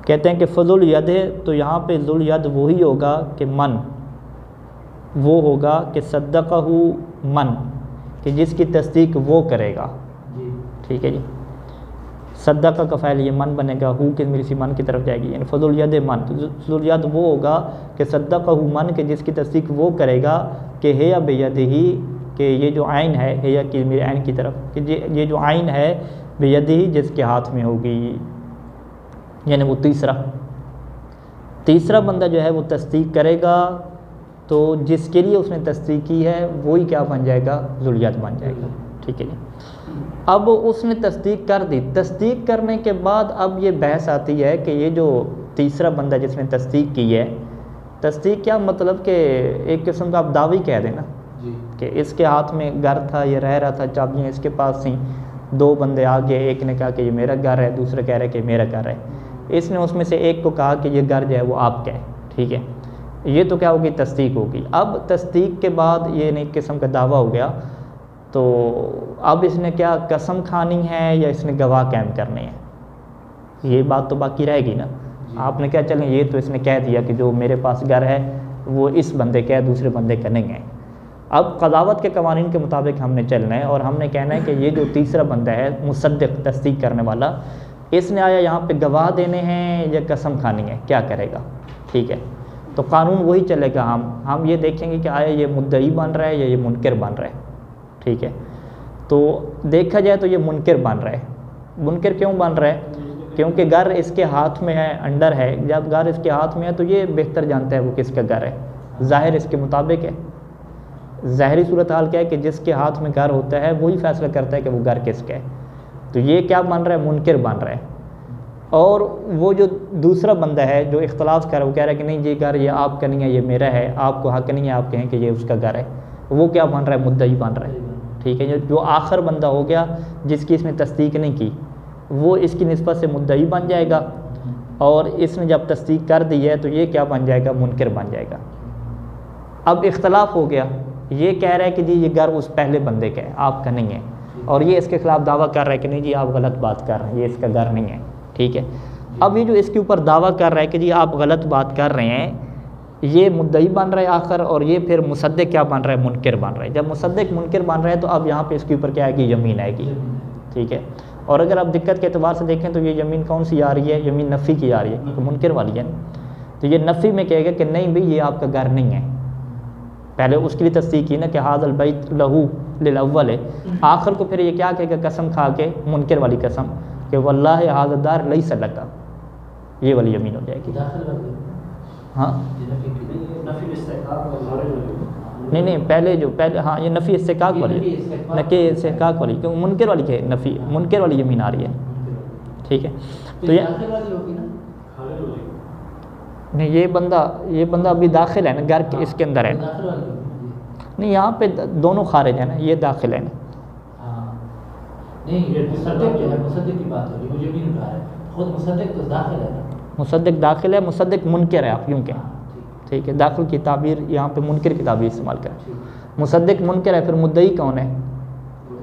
कहते हैं कि फ़ज़ुल-यद है, तो यहाँ पे ज़ुल-यद वही होगा कि मन, वो होगा कि सद्दक़हु मन, कि जिसकी तस्दीक वो करेगा, ठीक है जी। सद्दक़ा का फ़ाइल ये मन बनेगा, हु के मेरी सी मन की तरफ जाएगी, यानी फ़ज़ुल-यद मन। तो फ़ज़ुल-यद वो होगा कि सद्दक़हु मन, के जिसकी तस्दीक वो करेगा कि है या बेयदिही, कि ये जो आइन है या कि मेरे आइन की तरफ, कि ये जो आइन है बेयदिही जिसके हाथ में होगी, यानी वो तीसरा बंदा जो है वो तस्दीक करेगा, तो जिसके लिए उसने तस्दीक की है वही क्या बन जाएगा, ज़ुल-यद बन जाएगा, ठीक है जी। अब उसने तस्दीक कर दी, तस्दीक करने के बाद अब ये बहस आती है कि ये जो तीसरा बंदा जिसने तस्दीक की है, तस्दीक क्या मतलब कि एक किस्म का आप दावी कह देना कि इसके हाथ में घर था, ये रह रहा था, चाबियाँ इसके पास थी, 2 बंदे आ गए, एक ने कहा कि ये मेरा घर है, दूसरा कह रहा है कि मेरा घर है। इसने उसमें से एक को कहा कि ये घर जो है वो आपका है, ठीक है। ये तो क्या होगी, तस्दीक होगी। अब तस्दीक के बाद ये एक किस्म का दावा हो गया, तो अब इसने क्या कसम खानी है या इसने गवाह कायम करने हैं, ये बात तो बाकी रहेगी ना। आपने क्या, चलें ये तो इसने कह दिया कि जो मेरे पास घर है वो इस बंदे का है, दूसरे बंदे का नहीं है। अब क़ज़ावत के कवानीन के मुताबिक हमने चलना है और हमने कहना है कि ये जो तीसरा बंदा है मुसद्दिक़, तस्दीक करने वाला, इसने आया यहाँ पे गवाह देने हैं या कसम खानी है, क्या करेगा, ठीक है। तो कानून वही चलेगा, हम ये देखेंगे कि आया ये मुद्दई बन रहा है या ये मुनकर बन रहा है, ठीक है। तो देखा जाए तो ये मुनकर बन रहा है। मुनकर क्यों बन रहा है, क्योंकि घर इसके हाथ में है, अंडर है। जब घर इसके हाथ में है तो ये बेहतर जानता है वो किसका घर है, ज़ाहिर इसके मुताबिक है। ज़ाहरी सूरत हाल क्या है कि जिसके हाथ में घर होता है वही फैसला करता है कि वो घर किसका है। तो ये क्या बन रहा है, मुनकर बन रहा है। और वो जो दूसरा बंदा है जो इख्तलाफ कर रहा है, वो कह रहा है कि नहीं ये घर ये आपका नहीं है, ये मेरा है, आपको हक़ नहीं है आप कहें कि ये उसका घर है, वो क्या बन रहा है, मुद्दई बन रहा है, ठीक है। जो आखिर बंदा हो गया जिसकी इसने तस्दीक नहीं की, वो इसकी निस्बत से मुद्दई बन जाएगा, और इसने जब तस्दीक कर दी है तो ये क्या बन जाएगा, मुनकर बन जाएगा। अब इख्तलाफ हो गया, ये कह रहा है कि जी ये घर उस पहले बंदे का है, आपका नहीं है, और ये इसके खिलाफ दावा कर रहा है कि नहीं जी आप गलत बात कर रहे हैं, ये इसका घर नहीं है, ठीक है। अब ये जो इसके ऊपर दावा कर रहा है कि जी आप गलत बात कर रहे हैं, ये मुद्दई बन रहा है आखिर, और ये फिर मुसद्दिक क्या बन रहा है, मुनकिर बन रहा है। जब मुसद्दिक मुनकिर बन रहा है तो अब यहाँ पे इसके ऊपर क्या आएगी, यमीन आएगी। ठीक है, और अगर आप दिक्कत के अतबार से देखें तो ये यमीन कौन सी आ रही है, यमीन नफ़ी की आ रही है, क्योंकि मुनकिर वाली है ना। तो ये नफ़ी में कहेगा कि नहीं भाई ये आपका घर नहीं है, पहले उसके लिए तस्दीक की ना कि हाज़ल बैत लहू लिल अव्वल है, आखिर को फिर ये क्या कहेगा, कसम खा के मुनकिर वाली कसम कि वल्लाहि हाज़ा दार लैसा लका, ये वाली यमीन हो जाएगी। हाँ नहीं पहले जो पहले, हाँ ये नफ़ी इस्तिकाक वाली है, नके इस्तिकाक वाली, क्योंकि मुनकिर वाली के नफ़ी मुनकिर वाली यमीन आ रही है। ठीक है, तो ये नहीं, ये बंदा अभी दाखिल है ना, घर के इसके अंदर है ना। नहीं यहाँ पे दोनों खारिज है ना, ये दाखिल है ना। नहीं मुसद्दिक जो है, मुसद्दिक की बात हो रही है, वो यमीन उठा रहा है, खुद मुसद्दिक तो दाखिल है ना। मुसद्दिक दाखिल है, मुसद्दिक मुनकिर है, आप यूँ कहें। ठीक है, दाखिल की ताबीर यहाँ पे मुनकिर की ताबीर इस्तेमाल करें। मुसद्दिक मुनकिर है, फिर मुद्दई कौन है,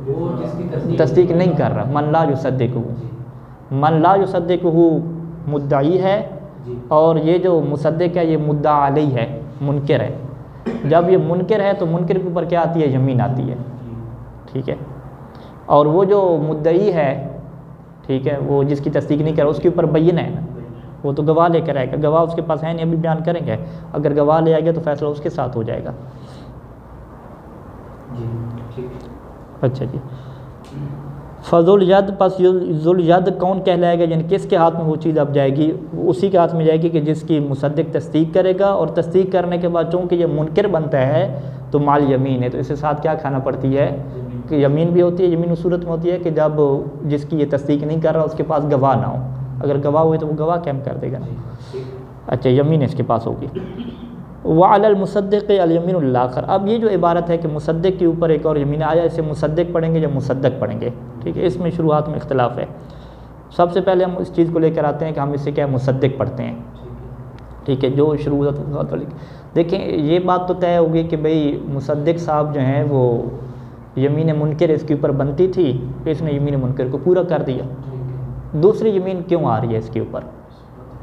वो जिसकी तस्दीक नहीं कर रहा, मन ला युसद्दिकुहु, मन ला युसद्दिकुहु मुद्दई है, और ये जो मुसद्दिक है ये मुद्दा अलैह है, मुनकिर है। जब ये मुनकिर है तो मुनकिर के ऊपर क्या आती है, यमीन आती है। ठीक है, और वो जो मुद्दई है, ठीक है, वो जिसकी तस्दीक नहीं कर उसके ऊपर बैन है ना, वो तो गवाह लेकर आएगा, गवाह उसके पास है नहीं, अभी बयान करेंगे। अगर गवाह ले आएगा तो फैसला उसके साथ हो जाएगा। अच्छा जी, फजुल यद, पस जुल यद कौन कहलाएगा, यानी किसके हाथ में वो चीज़ अब जाएगी, उसी के हाथ में जाएगी कि जिसकी मुसद्दिक तस्दीक करेगा, और तस्दीक करने के बाद चूँकि ये मुनकिर बनता है तो माल यमीन है, तो इसके साथ क्या खाना पड़ती है कि यमीन भी होती है। यमीन उस सूरत में होती है कि जब जिसकी ये तस्दीक नहीं कर रहा उसके पास गवाह ना हो, अगर गवाह हुए तो वो गवाह कैम कर देगा ना। अच्छा, यमीन इसके पास होगी। वअलल मुसद्दिक़ अल यमीनुल आखर, अब ये जो इबारत है कि मुसद्दिक के ऊपर एक और यमीन आया, इसे मुसद्दिक पढ़ेंगे या मुसद्दक पढ़ेंगे। ठीक है, इसमें शुरुआत में इख्तिलाफ है। सबसे पहले हम इस चीज़ को लेकर आते हैं कि हम इसे क्या मुसद्दिक पढ़ते हैं। ठीक है, जो शुरुआत देखें, ये बात तो तय होगी कि भाई मुसद्दिक साहब जो हैं वो यमीन मुनकिर इसके ऊपर बनती थी, इसने यमीन मुनकिर को पूरा कर दिया, दूसरी यमीन क्यों आ रही है इसके ऊपर।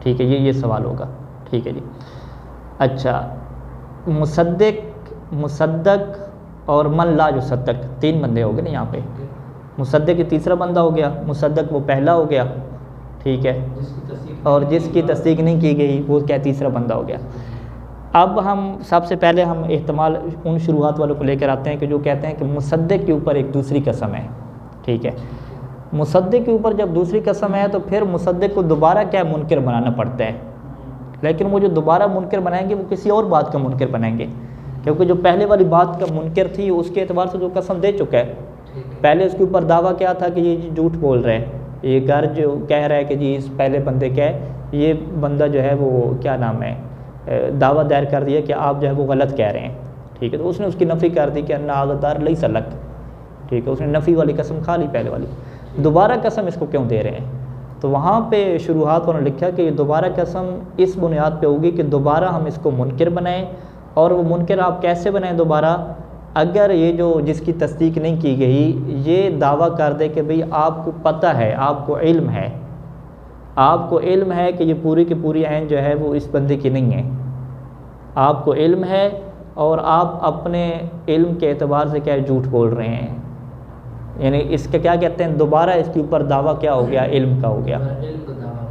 ठीक है, ये सवाल होगा। ठीक है जी। अच्छा, मुसद्दिक, मुसद्दक और मन ला युसद्दक, तीन बंदे हो गए ना यहाँ पे। मुसद्दिक तीसरा बंदा हो गया, मुसद्दक वो पहला हो गया। ठीक है, और जिसकी तस्दीक नहीं की गई वो क्या, तीसरा बंदा हो गया। अब हम सबसे पहले हम एहतमाल उन शुरुआत वालों को लेकर आते हैं कि जो कहते हैं कि मुसद्दिक के ऊपर एक दूसरी कसम है। ठीक है, मुसद्दिक के ऊपर जब दूसरी कसम है तो फिर मुसद्दिक को दोबारा क्या मुनकिर बनाना पड़ता है, लेकिन वो जो दोबारा मुनकिर बनाएंगे वो किसी और बात का मुनकिर बनाएंगे, क्योंकि जो पहले वाली बात का मुनकिर थी उसके एतबार से जो कसम दे चुका है, पहले उसके ऊपर दावा क्या था कि ये झूठ बोल रहे हैं, ये घर जो कह रहा है कि जी इस पहले बंदे का है, ये बंदा जो है वो क्या नाम है, दावा दायर कर दिया कि आप जो है वो गलत कह रहे हैं। ठीक है, तो उसने उसकी नफ़ी कर दी कि अन्ना आज़ादार लई सलक। ठीक है, उसने नफ़ी वाली कसम खा ली पहले वाली, दोबारा कसम इसको क्यों दे रहे हैं। तो वहाँ पे शुरुआत उन्होंने लिखा कि ये दोबारा कसम इस बुनियाद पे होगी कि दोबारा हम इसको मुनकिर बनाएं, और वो मुनकिर आप कैसे बनाएं दोबारा, अगर ये जो जिसकी तस्दीक नहीं की गई ये दावा कर दे कि भाई आपको पता है, आपको इल्म है, आपको इल्म है कि ये पूरी की पूरी ऐन जो है वो इस बंदे की नहीं है, आपको इल्म है और आप अपने इल्म के एतबार से क्या झूठ बोल रहे हैं, यानी इसका क्या कहते हैं, दोबारा इसके ऊपर दावा क्या हो गया, इल्म का हो गया।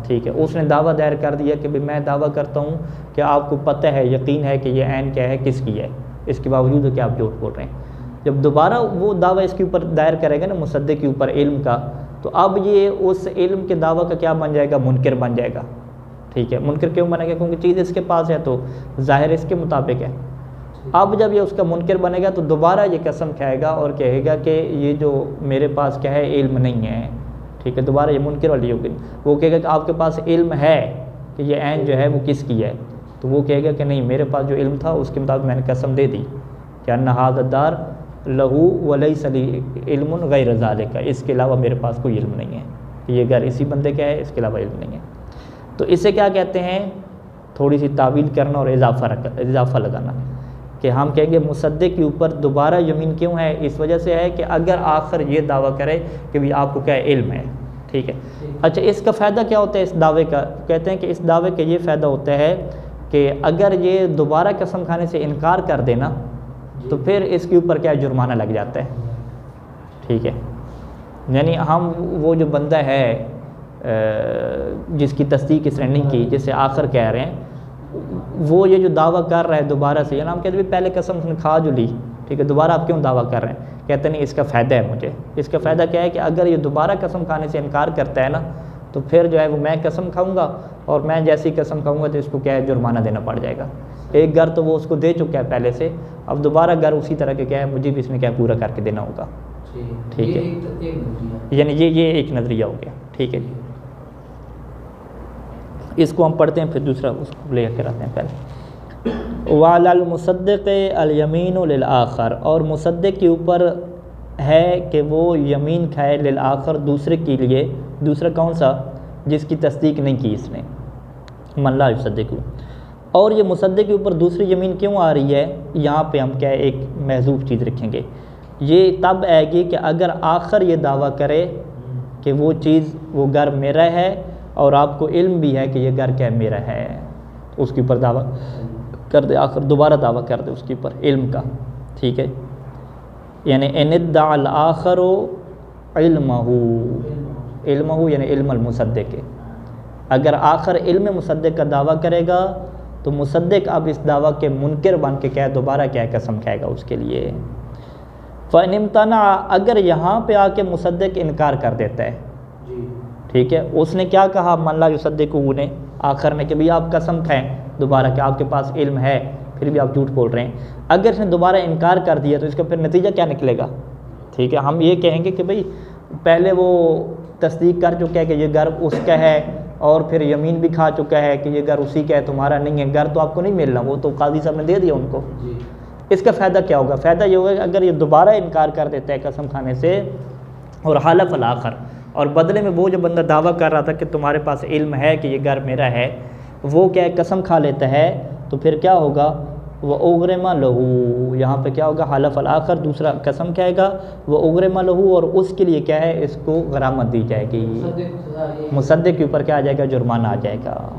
ठीक है, उसने दावा दायर कर दिया कि भाई मैं दावा करता हूँ कि आपको पता है, यकीन है कि ये ऐन क्या है, किसकी है, इसके बावजूद कि आप झूठ बोल रहे हैं। जब दोबारा वो दावा इसके ऊपर दायर करेगा ना मुसद्दिक के ऊपर इल्म का, तो अब ये उस इल्म के दावा का क्या बन जाएगा, मुनकिर बन जाएगा। ठीक है, मुनकिर क्यों बनेगा, क्योंकि चीज़ इसके पास है तो ज़ाहिर इसके मुताबिक है। अब जब ये उसका मुनकिर बनेगा तो दोबारा ये कसम खाएगा और कहेगा कि ये जो मेरे पास क्या है, इल्म नहीं है। ठीक है, दोबारा ये मुनकिर वाली होगी, वो कहेगा कि आपके पास इल्म है कि ये ऐन जो है वो किसकी है, तो वो कहेगा कि नहीं, मेरे पास जो इल्म था उसके मुताबिक मैंने कसम दे दी कि अन्ना हाज़दार लहू वलैसा ली इल्मुन गैर ज़ालिका, इसके अलावा मेरे पास कोई इल्म नहीं है, ये घर इसी बंदे का है, इसके अलावा इल्म नहीं है। तो इसे क्या कहते हैं, थोड़ी सी तावील करना और इजाफ़ा लगाना, कि हम कहेंगे मुसद्दिक के ऊपर दोबारा यमीन क्यों है, इस वजह से है कि अगर आखिर ये दावा करे कि भाई आपको क्या इल्म है। ठीक है, अच्छा इसका फ़ायदा क्या होता है इस दावे का, कहते हैं कि इस दावे का ये फ़ायदा होता है कि अगर ये दोबारा कसम खाने से इनकार कर देना तो फिर इसके ऊपर क्या जुर्माना लग जाता है, ठीक है। यानी हम वो जो बंदा है जिसकी तस्दीक इसने नहीं की, जिसे आखिर कह रहे हैं, वो ये जो दावा कर रहा है दोबारा से, यानी हम कहते हैं पहले कसम उसने खा जो ली, ठीक है, दोबारा आप क्यों दावा कर रहे हैं? कहते नहीं इसका फ़ायदा है मुझे। इसका फ़ायदा क्या है कि अगर ये दोबारा कसम खाने से इनकार करता है ना तो फिर जो है वो मैं कसम खाऊंगा और मैं जैसी कसम खाऊंगा तो इसको क्या है जुर्माना देना पड़ जाएगा। एक घर तो वो उसको दे चुका है पहले से, अब दोबारा घर उसी तरह के क्या है मुझे भी इसमें क्या पूरा करके देना होगा, ठीक है। यानी ये एक नज़रिया हो गया, ठीक है जी। इसको हम पढ़ते हैं फिर दूसरा उसको ले कर आते हैं। पहले वालल मुसद्दिक़ अल यमीन लिल आखर, और मुसद्दिक़ के ऊपर है कि वो यमीन खाए लिल आखर दूसरे के लिए। दूसरा कौन सा? जिसकी तस्दीक नहीं की इसने, मन ला युसद्दिक़ु। और ये मुसद्दिक़ के ऊपर दूसरी यमीन क्यों आ रही है? यहाँ पे हम क्या एक महज़ूफ़ चीज़ रखेंगे। ये तब आएगी कि अगर आखिर ये दावा करे कि वो चीज़ वो घर मेरा है और आपको इल्म भी है कि ये घर क्या मेरा है, तो उसके ऊपर दावा कर दे, आखिर दोबारा दावा कर दे उसके ऊपर इल्म का, ठीक है। यानी इनद्दाअल आखिरु इल्महु यानी इल्मुल मुसद्दिक़। अगर आखिर इल्म मुसद्दिक़ का दावा करेगा तो मुसद्दिक़ अब इस दावा के मुनकिर बन के क्या दोबारा क्या कसम खाएगा उसके लिए। फ़इनिम्तना, अगर यहाँ पे आके मुसद्दिक़ इनकार कर देता है, ठीक है, उसने क्या कहा मन ला युसद्दिक़ु ने आखिर में कि भाई आप कसम खाएं दोबारा कि आपके पास इल्म है फिर भी आप झूठ बोल रहे हैं। अगर इसने दोबारा इनकार कर दिया तो इसका फिर नतीजा क्या निकलेगा, ठीक है। हम ये कहेंगे कि भाई पहले वो तस्दीक कर चुका है कि ये घर उसका है और फिर यमीन भी खा चुका है कि ये घर उसी का है, तुम्हारा नहीं है। घर तो आपको नहीं मिलना, वो तो काजी साहब ने दे दिया उनको। इसका फ़ायदा क्या होगा? फ़ायदा ये होगा कि अगर ये दोबारा इनकार कर देता है कसम खाने से और हालफ अल आखर, और बदले में वो जो बंदा दावा कर रहा था कि तुम्हारे पास इल्म है कि ये घर मेरा है, वो क्या है कसम खा लेता है, तो फिर क्या होगा? वो उग्रमा लहू, यहाँ पे क्या होगा? हालफ अल आखर दूसरा कसम खाएगा, वो उग्रमा लहू, और उसके लिए क्या है इसको गरामत दी जाएगी। मुसद्दिक़ के ऊपर क्या आ जाएगा? जुर्माना आ जाएगा।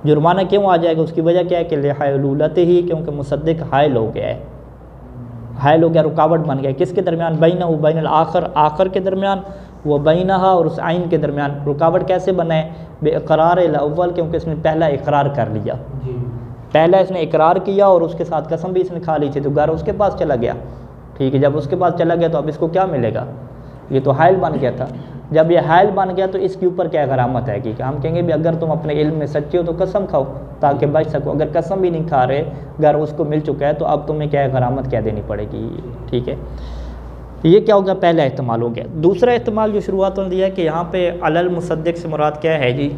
जुर्माना क्यों आ जाएगा? उसकी वजह क्या है कि लिहायलूलत ही, क्योंकि मुसद्दिक़ हायल हो गया है, हायल हो गया, रुकावट बन गया। किसके दरमियान? बैनहु बैनल आखर, आखर के दरमियान, वो बैनहा और उस आइन के दरमियान। रुकावट कैसे बना है? बेइक़रार अव्वल, क्योंकि इसने पहला इकरार कर लिया, पहला इसने इकरार किया और उसके साथ कसम भी इसने खा ली थी, तो घर उसके पास चला गया, ठीक है। जब उसके पास चला गया तो अब इसको क्या मिलेगा? ये तो हायल बन गया था। जब ये हायल बन गया तो इसके ऊपर क्या गरामत है कि हम कहेंगे भी अगर तुम अपने इल्म में सच्चे हो तो कसम खाओ ताकि बच सको। अगर कसम भी नहीं खा रहे, घर उसको मिल चुका है, तो अब तुम्हें क्या है गरामत क्या देनी पड़ेगी, ठीक है। ये क्या होगा? पहला इस्तेमाल हो गया। दूसरा इस्तेमाल जो शुरुआत में दिया है कि यहाँ पे अलल मुसद्दिक़ से मुराद क्या है जी?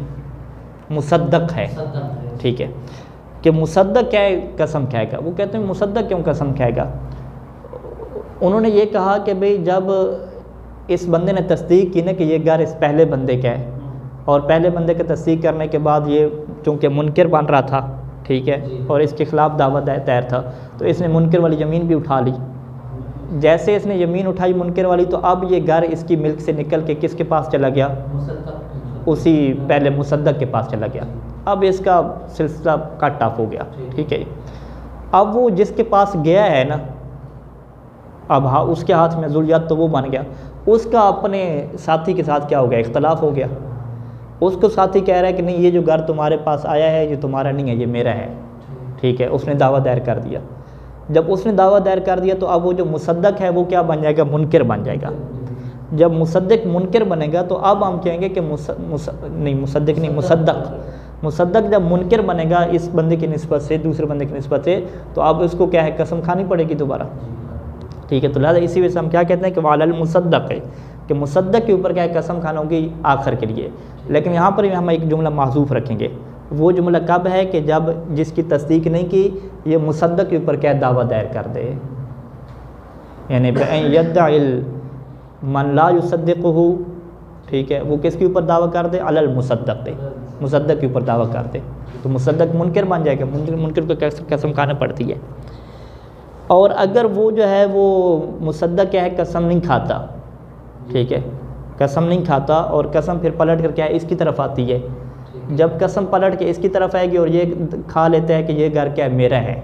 मुसद्दक़ है, ठीक है। कि मुसद्दक़ क्या है कसम खाएगा? वो कहते हैं मुसद्दक़ क्यों कसम खाएगा? उन्होंने ये कहा कि भाई जब इस बंदे ने तस्दीक की ना कि ये घर इस पहले बंदे का है, और पहले बंदे का तस्दीक करने के बाद ये चूँकि मुनकिर बन रहा था, ठीक है, और इसके ख़िलाफ़ दावा दायर था, तो इसने मुनकिर वाली ज़मीन भी उठा ली। जैसे इसने ज़मीन उठाई मुनकिर वाली, तो अब ये घर इसकी मिल्क से निकल के किसके पास चला गया? उसी पहले मुसद्दक़ के पास चला गया। अब इसका सिलसिला कट ऑफ हो गया, ठीक है। अब वो जिसके पास गया है ना, अब हाँ उसके हाथ में ज़ुल्यत तो वो बन गया, उसका अपने साथी के साथ क्या हो गया? इख्तलाफ हो गया। उसको साथी कह रहा है कि नहीं ये जो घर तुम्हारे पास आया है ये तुम्हारा नहीं है, ये मेरा है, ठीक है। उसने दावा दायर कर दिया। जब उसने दावा दायर कर दिया तो अब वो जो मुसद्दक़ है वो क्या बन जाएगा? मुनकिर बन जाएगा। जब मुसद्दिक़ मुनकिर बनेगा तो अब हम कहेंगे कि मुसद्दिक़ नहीं मुसद्दक़ जब मुनकिर बनेगा इस बंदे की निस्बत से, दूसरे बंदे की निस्बत से, तो अब उसको क्या है? कसम खानी पड़ेगी दोबारा, ठीक है। तो लिहाजा इसी वजह से हम क्या कहते हैं कि वालल मुसद्दक़ है कि मुसद्दक़ के ऊपर क्या है? कसम खाना होगी आखिर के लिए। लेकिन यहाँ पर हम एक जुमला महज़ूफ़ रखेंगे। वो जुमला कब है? कि जब जिसकी तस्दीक नहीं की ये मुसद्दक़ के ऊपर क्या दावा दायर कर दे, यानी यद्दाइल मन ला युसद्दिक़ुहु, ठीक है, वो किसके ऊपर दावा कर दे? अलल मुसद्दक़, मुसद्दक़ के ऊपर दावा कर दे, तो मुसद्दक़ मुनकिर बन जाएगा। मुनकिर को कसम खाना पड़ती है। और अगर वो जो है वो मुसद्दक़ क्या है? कसम नहीं खाता, ठीक है, कसम नहीं खाता, और कसम फिर पलट कर क्या है? इसकी तरफ आती है जब कसम पलट के इसकी तरफ आएगी और ये खा लेता है कि ये घर क्या है, मेरा है,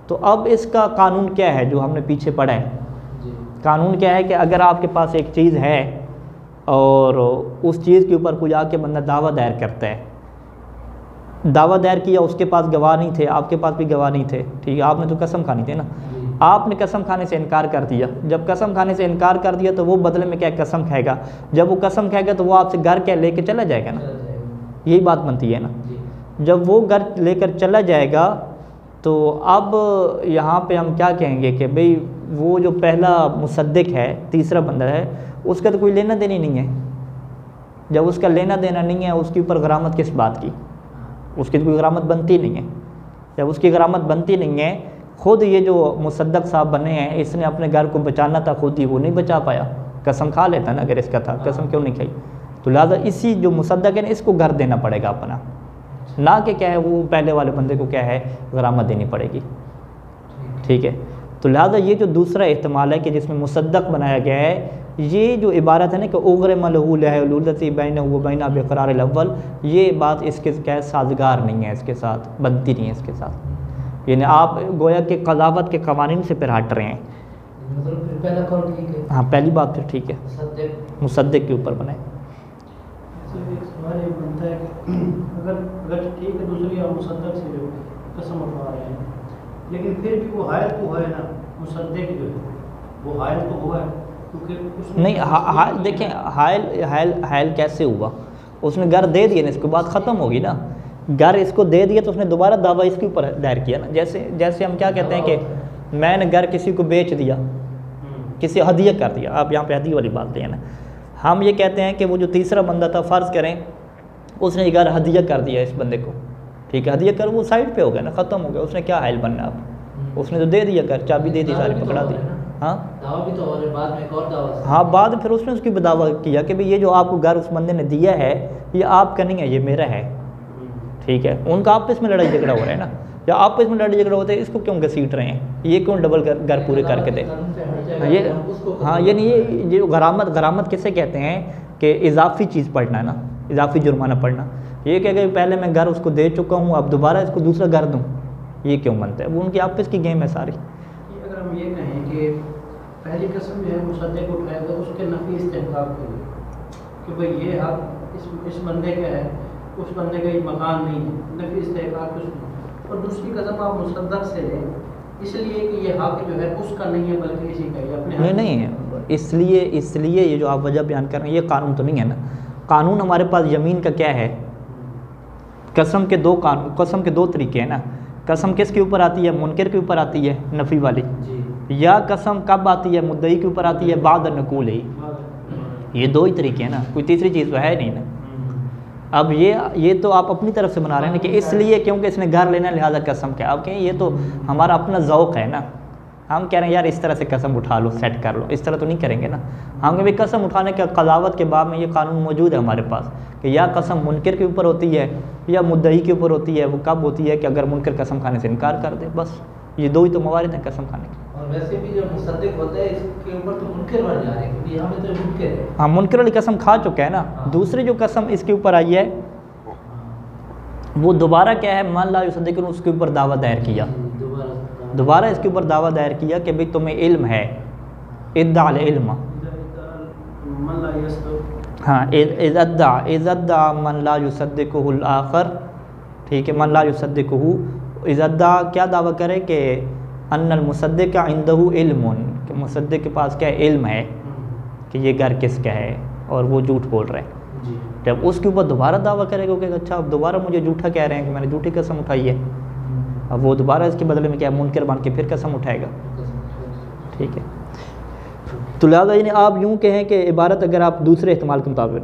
तो अब इसका कानून क्या है जो हमने पीछे पढ़ा है? कानून क्या है कि अगर आपके पास एक चीज़ है और उस चीज़ के ऊपर कोई आके बंदा दावा दायर करता है, दावा दायर किया, उसके पास गवाह नहीं थे, आपके पास भी गवाह नहीं थे, ठीक है, आपने तो कसम खानी थी ना, आपने कसम खाने से इनकार कर दिया। जब कसम खाने से इनकार कर दिया तो वो बदले में क्या कसम खाएगा? जब वो कसम खाएगा तो वो आपसे घर क्या लेके चला जाएगा ना, यही बात बनती है ना। जब वो घर लेकर चला जाएगा तो अब यहाँ पे हम क्या कहेंगे कि भाई वो जो पहला मुसद्दिक है, तीसरा बंदा है, उसका तो कोई लेना देना नहीं है। जब उसका लेना देना नहीं है, उसके ऊपर गरामत किस बात की? उसकी तो कोई गरामत बनती नहीं है। जब उसकी गरामत बनती नहीं है, खुद ये जो मुसद्दक साहब बने हैं, इसने अपने घर को बचाना था, खुद ही वो नहीं बचा पाया, कसम खा लेता ना, अगर इसका था, कसम क्यों नहीं खाई? तो लिहाजा इसी जो मुसद्दक है ना, इसको घर देना पड़ेगा अपना, ना कि क्या है वो पहले वाले बंदे को क्या है गरामत देनी पड़ेगी, ठीक है। तो लिहाजा ये जो दूसरा एहतमाल है कि जिसमें मुसद्दक बनाया गया है, ये जो इबारत है ना कि उग्र मलहूलती बैन व बैन बेक़रार अव्वल, ये बात इसके क्या है साजगार नहीं है, इसके साथ बनती नहीं है इसके साथ। यानी आप गोया के कज़ावत के कवानीन से फिर हट रहे हैं। मतलब फिर पहला कौन ठीक है? हाँ, पहली बात फिर ठीक है, मुसद्दक के ऊपर बनाए। एक सवाल ये बनता है कि अगर ठीक है, दूसरी आप मुसद्दक से जो कसम उठा रहे हैं, लेकिन फिर भी वो हायल तो है ना, मुसद्दक जो है वो हायल तो हुआ है, तो नहीं देखें हायल कैसे हुआ? उसने घर दे दिया ना, इसके बाद ख़त्म होगी ना, घर इसको दे दिया तो उसने दोबारा दावा इसके ऊपर दायर किया ना। जैसे हम क्या कहते हैं कि मैंने घर किसी को बेच दिया, किसी हदिया कर दिया, आप यहाँ पे हदिया वाली बात है ना। हम ये कहते हैं कि वो जो तीसरा बंदा था, फ़र्ज़ करें उसने ये घर हदिया कर दिया इस बंदे को, ठीक है, हदिया कर, वो साइड पे हो गया ना, ख़त्म हो गया, उसने क्या हायल बनना अब? उसने तो दे दिया घर, चाबी दे दी, सारी पकड़ा दी। हाँ दावा भी तो और बाद में एक और दावा। हाँ, बाद फिर उसने उसकी दावा किया कि भाई ये जो आपको घर उस बंदे ने दिया है ये आपका नहीं है, ये मेरा है, ठीक है। उनका आपस में लड़ाई झगड़ा हो रहा है ना, या आपस में लड़ाई झगड़ा होता है, इसको क्यों घसीट रहे हैं, ये क्यों डबल घर पूरे करके दे? ये नहीं, ये गरामत किसे कहते हैं कि इजाफी चीज़ पढ़ना है ना, इजाफी जुर्माना पढ़ना। ये क्या कि पहले मैं घर उसको दे चुका हूँ, अब दोबारा इसको दूसरा घर दूँ, ये क्यों बनता है? वो उनकी आपस की गेम है सारी। अगर हम ये कहें कि पहली कसम जो है मुसद्दक उठाएगा उसके नफी इस्तेहकाक के लिए कि भाई ये हक इस बंदे का है, उस बंदे का ये मकान नहीं है, नफी इस्तेहकाक उसमें, और दूसरी कसम आप मुसद्दक से लें इसलिए कि ये हक जो है उसका नहीं है बल्कि इसी का, ये अपने नहीं है, इसलिए ये जो आप वजह बयान कर रहे हैं ये कानून तो नहीं है ना। कानून हमारे पास ज़मीन का क्या है, कसम के दो तरीके हैं ना। कसम किसके ऊपर आती है? मुनकर के ऊपर आती है, नफ़ी वाली, या कसम कब आती है? मुद्दई के ऊपर आती है, बाद नकूल ही। ये दो ही तरीके हैं ना, कोई तीसरी चीज़ तो है नहीं ना। अब ये तो आप अपनी तरफ से बना रहे हैं ना कि इसलिए क्योंकि इसने घर लेना लिहाजा कसम क्या। आप कहें ये तो हमारा अपना ज़ौक़ है ना, हम कह रहे हैं यार इस तरह से कसम उठा लो, सेट कर लो, इस तरह तो नहीं करेंगे ना। हम कभी कसम उठाने के कज़ावत के बाब में ये कानून मौजूद है हमारे पास कि या कसम मुनकर के ऊपर होती है या मुद्दई के ऊपर होती है। वो कब होती है कि अगर मुनकर कसम खाने से इनकार कर दे, बस ये दो ही तो मवारिद हैं कसम खाने के। और वैसे भी जो मुसद्दिक होता है इसके ऊपर तो मुनकर बन जा रहे हैं, क्योंकि यहाँ में तो मुनकर है। हाँ, मुनकर वाली कसम खा चुका है ना। दूसरी जो कसम इसके ऊपर आई है वो दोबारा क्या है, मान ला युसद्दिक, उसके ऊपर दावा दायर किया, दोबारा इसके ऊपर दावा दायर किया कि भाई तुम्हें इल्म है, इद्दा इल्म, हाँ, इज़्ज़ा मन ला युसद्दिकुहुल आखर, ठीक है, मन ला युसद्दिकुहु, इज़्ज़ा क्या दावा करे कि अन्नल मुसद्दिक इंदहु इल्मुन, कि मुसद्दिक के पास क्या इल्म है कि ये घर किसका है, और वो झूठ बोल रहा है। जब उसके ऊपर दोबारा दावा करेगा कि अच्छा अब दोबारा मुझे झूठा कह रहे हैं कि मैंने झूठी कसम उठाई है, अब वो दोबारा इसके बदले में क्या मुनकर बन के फिर कसम उठाएगा, ठीक है। तो लिहाजा यानी आप यूँ कहें कि इबारत अगर आप दूसरे इस्तेमाल के मुताबिक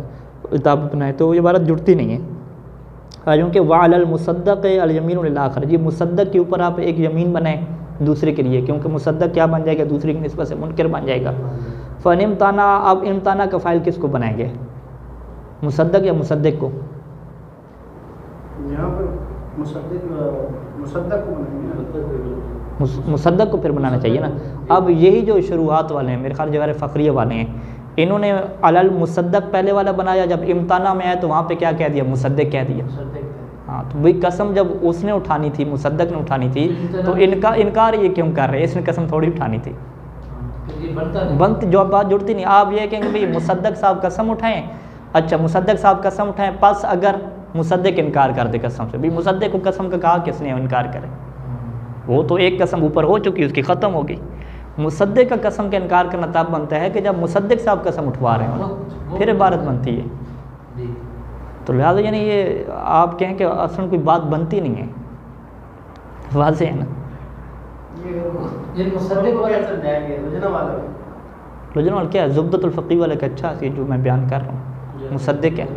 बनाएं तो ये इबारत जुड़ती नहीं है, क्योंकि वालल मुसद्दक़ अल यमीन लिल आखिर, जी मुसद्दक़ के ऊपर आप एक यमीन बनाएं दूसरे के लिए, क्योंकि मुसद्दक़ क्या बन जाएगा, दूसरे की निस्बत से मुनकर बन जाएगा। फ़न इम्ताना, अब इम्ताना का फ़ाइल किसको बनाएंगे, मुसद्दक़ या मुसद्दिक को? यहाँ पर मुसद्दक़ को बनाएंगे, मुसद्दक़ को फिर बनाना चाहिए ना। अब यही जो शुरुआत वाले हैं, मेरे ख्याल जवाहर फ़खरिया वाले हैं, इन्होंने अलल मुसद्दक पहले वाला बनाया, जब इम्ताना में आया तो वहाँ पे क्या कह दिया, मुसद्दक कह दिया। हाँ, तो भाई कसम जब उसने उठानी थी, मुसद्दक ने उठानी थी, तो इनका इनकार ये क्यों कर रहे हैं, इसने कसम थोड़ी उठानी थी। बनती जो बात जुड़ती नहीं। आप ये कहेंगे भाई मुसद्दक साहब कसम उठाएं, अच्छा मुसद्दक साहब कसम उठाएं, बस अगर मुसद्दक इनकार कर दे कसम से, भाई मुसद्दक को कसम का कहा किसने इनकार करे, वो तो एक कसम ऊपर हो चुकी, उसकी ख़त्म हो गई। मुसद्दक का कसम का इनकार करना तब बनता है कि जब मुसद्दक साहब कसम उठवा रहे हो, फिर इबारत बनती है। तो लिहाजा यानी ये आप कहें कि असल कोई बात बनती नहीं है, वाज़ेह है ना। ये मुसद्दक वाला चल जाएंगे, लुजना वाला क्या है, ज़ुब्दतुल फ़क़ीह वाला का अच्छा है जो मैं बयान कर रहा हूँ, मुसद्दक है,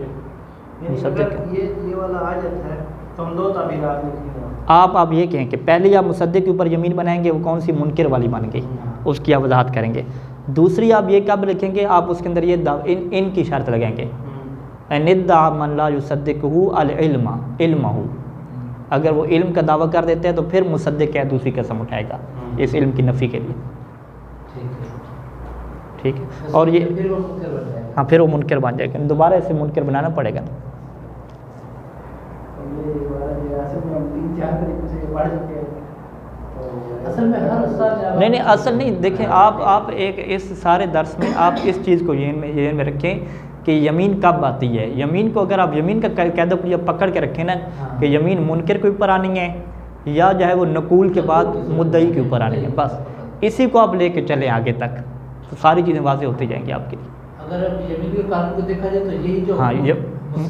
मुसद्दक है। ये वाला आ जाता है तो हम दो ताबीरात निकलेंगे। आप ये कहें कि पहले आप मुसद्दक के ऊपर यमीन बनाएंगे, वो कौन सी मुनकिर वाली बन गई, उसकी आप वजाहत करेंगे। दूसरी आप ये कब लिखेंगे, आप उसके अंदर ये इनकी शर्त लगाएंगे, निद्दा मन ला युसद्दिकुहु अल इल्महु, अगर वो इल्म का दावा कर देते हैं तो फिर मुसद्दिक क्या दूसरी कसम उठाएगा इस इल्म की नफ़ी के लिए, ठीक है। और ये हाँ फिर वो मुनकिर बन जाएगा, दोबारा इसे मुनकिर बनाना पड़ेगा ना। नहीं असल नहीं, देखें आप एक इस सारे दर्स में आप इस चीज़ को ये में रखें कि यमीन कब आती है। यमीन को अगर आप यमीन का कायदा पकड़ के रखें ना कि यमीन मुनकिर के ऊपर आनी है या जो है वो नकूल के बाद मुद्दई के ऊपर आनी है, बस इसी को आप लेके चले आगे तक, तो सारी चीज़ें वाज़ेह होती जाएंगी आपके लिए। अगर यमीन के कानून को देखा जाए तो यही जो हाँ ये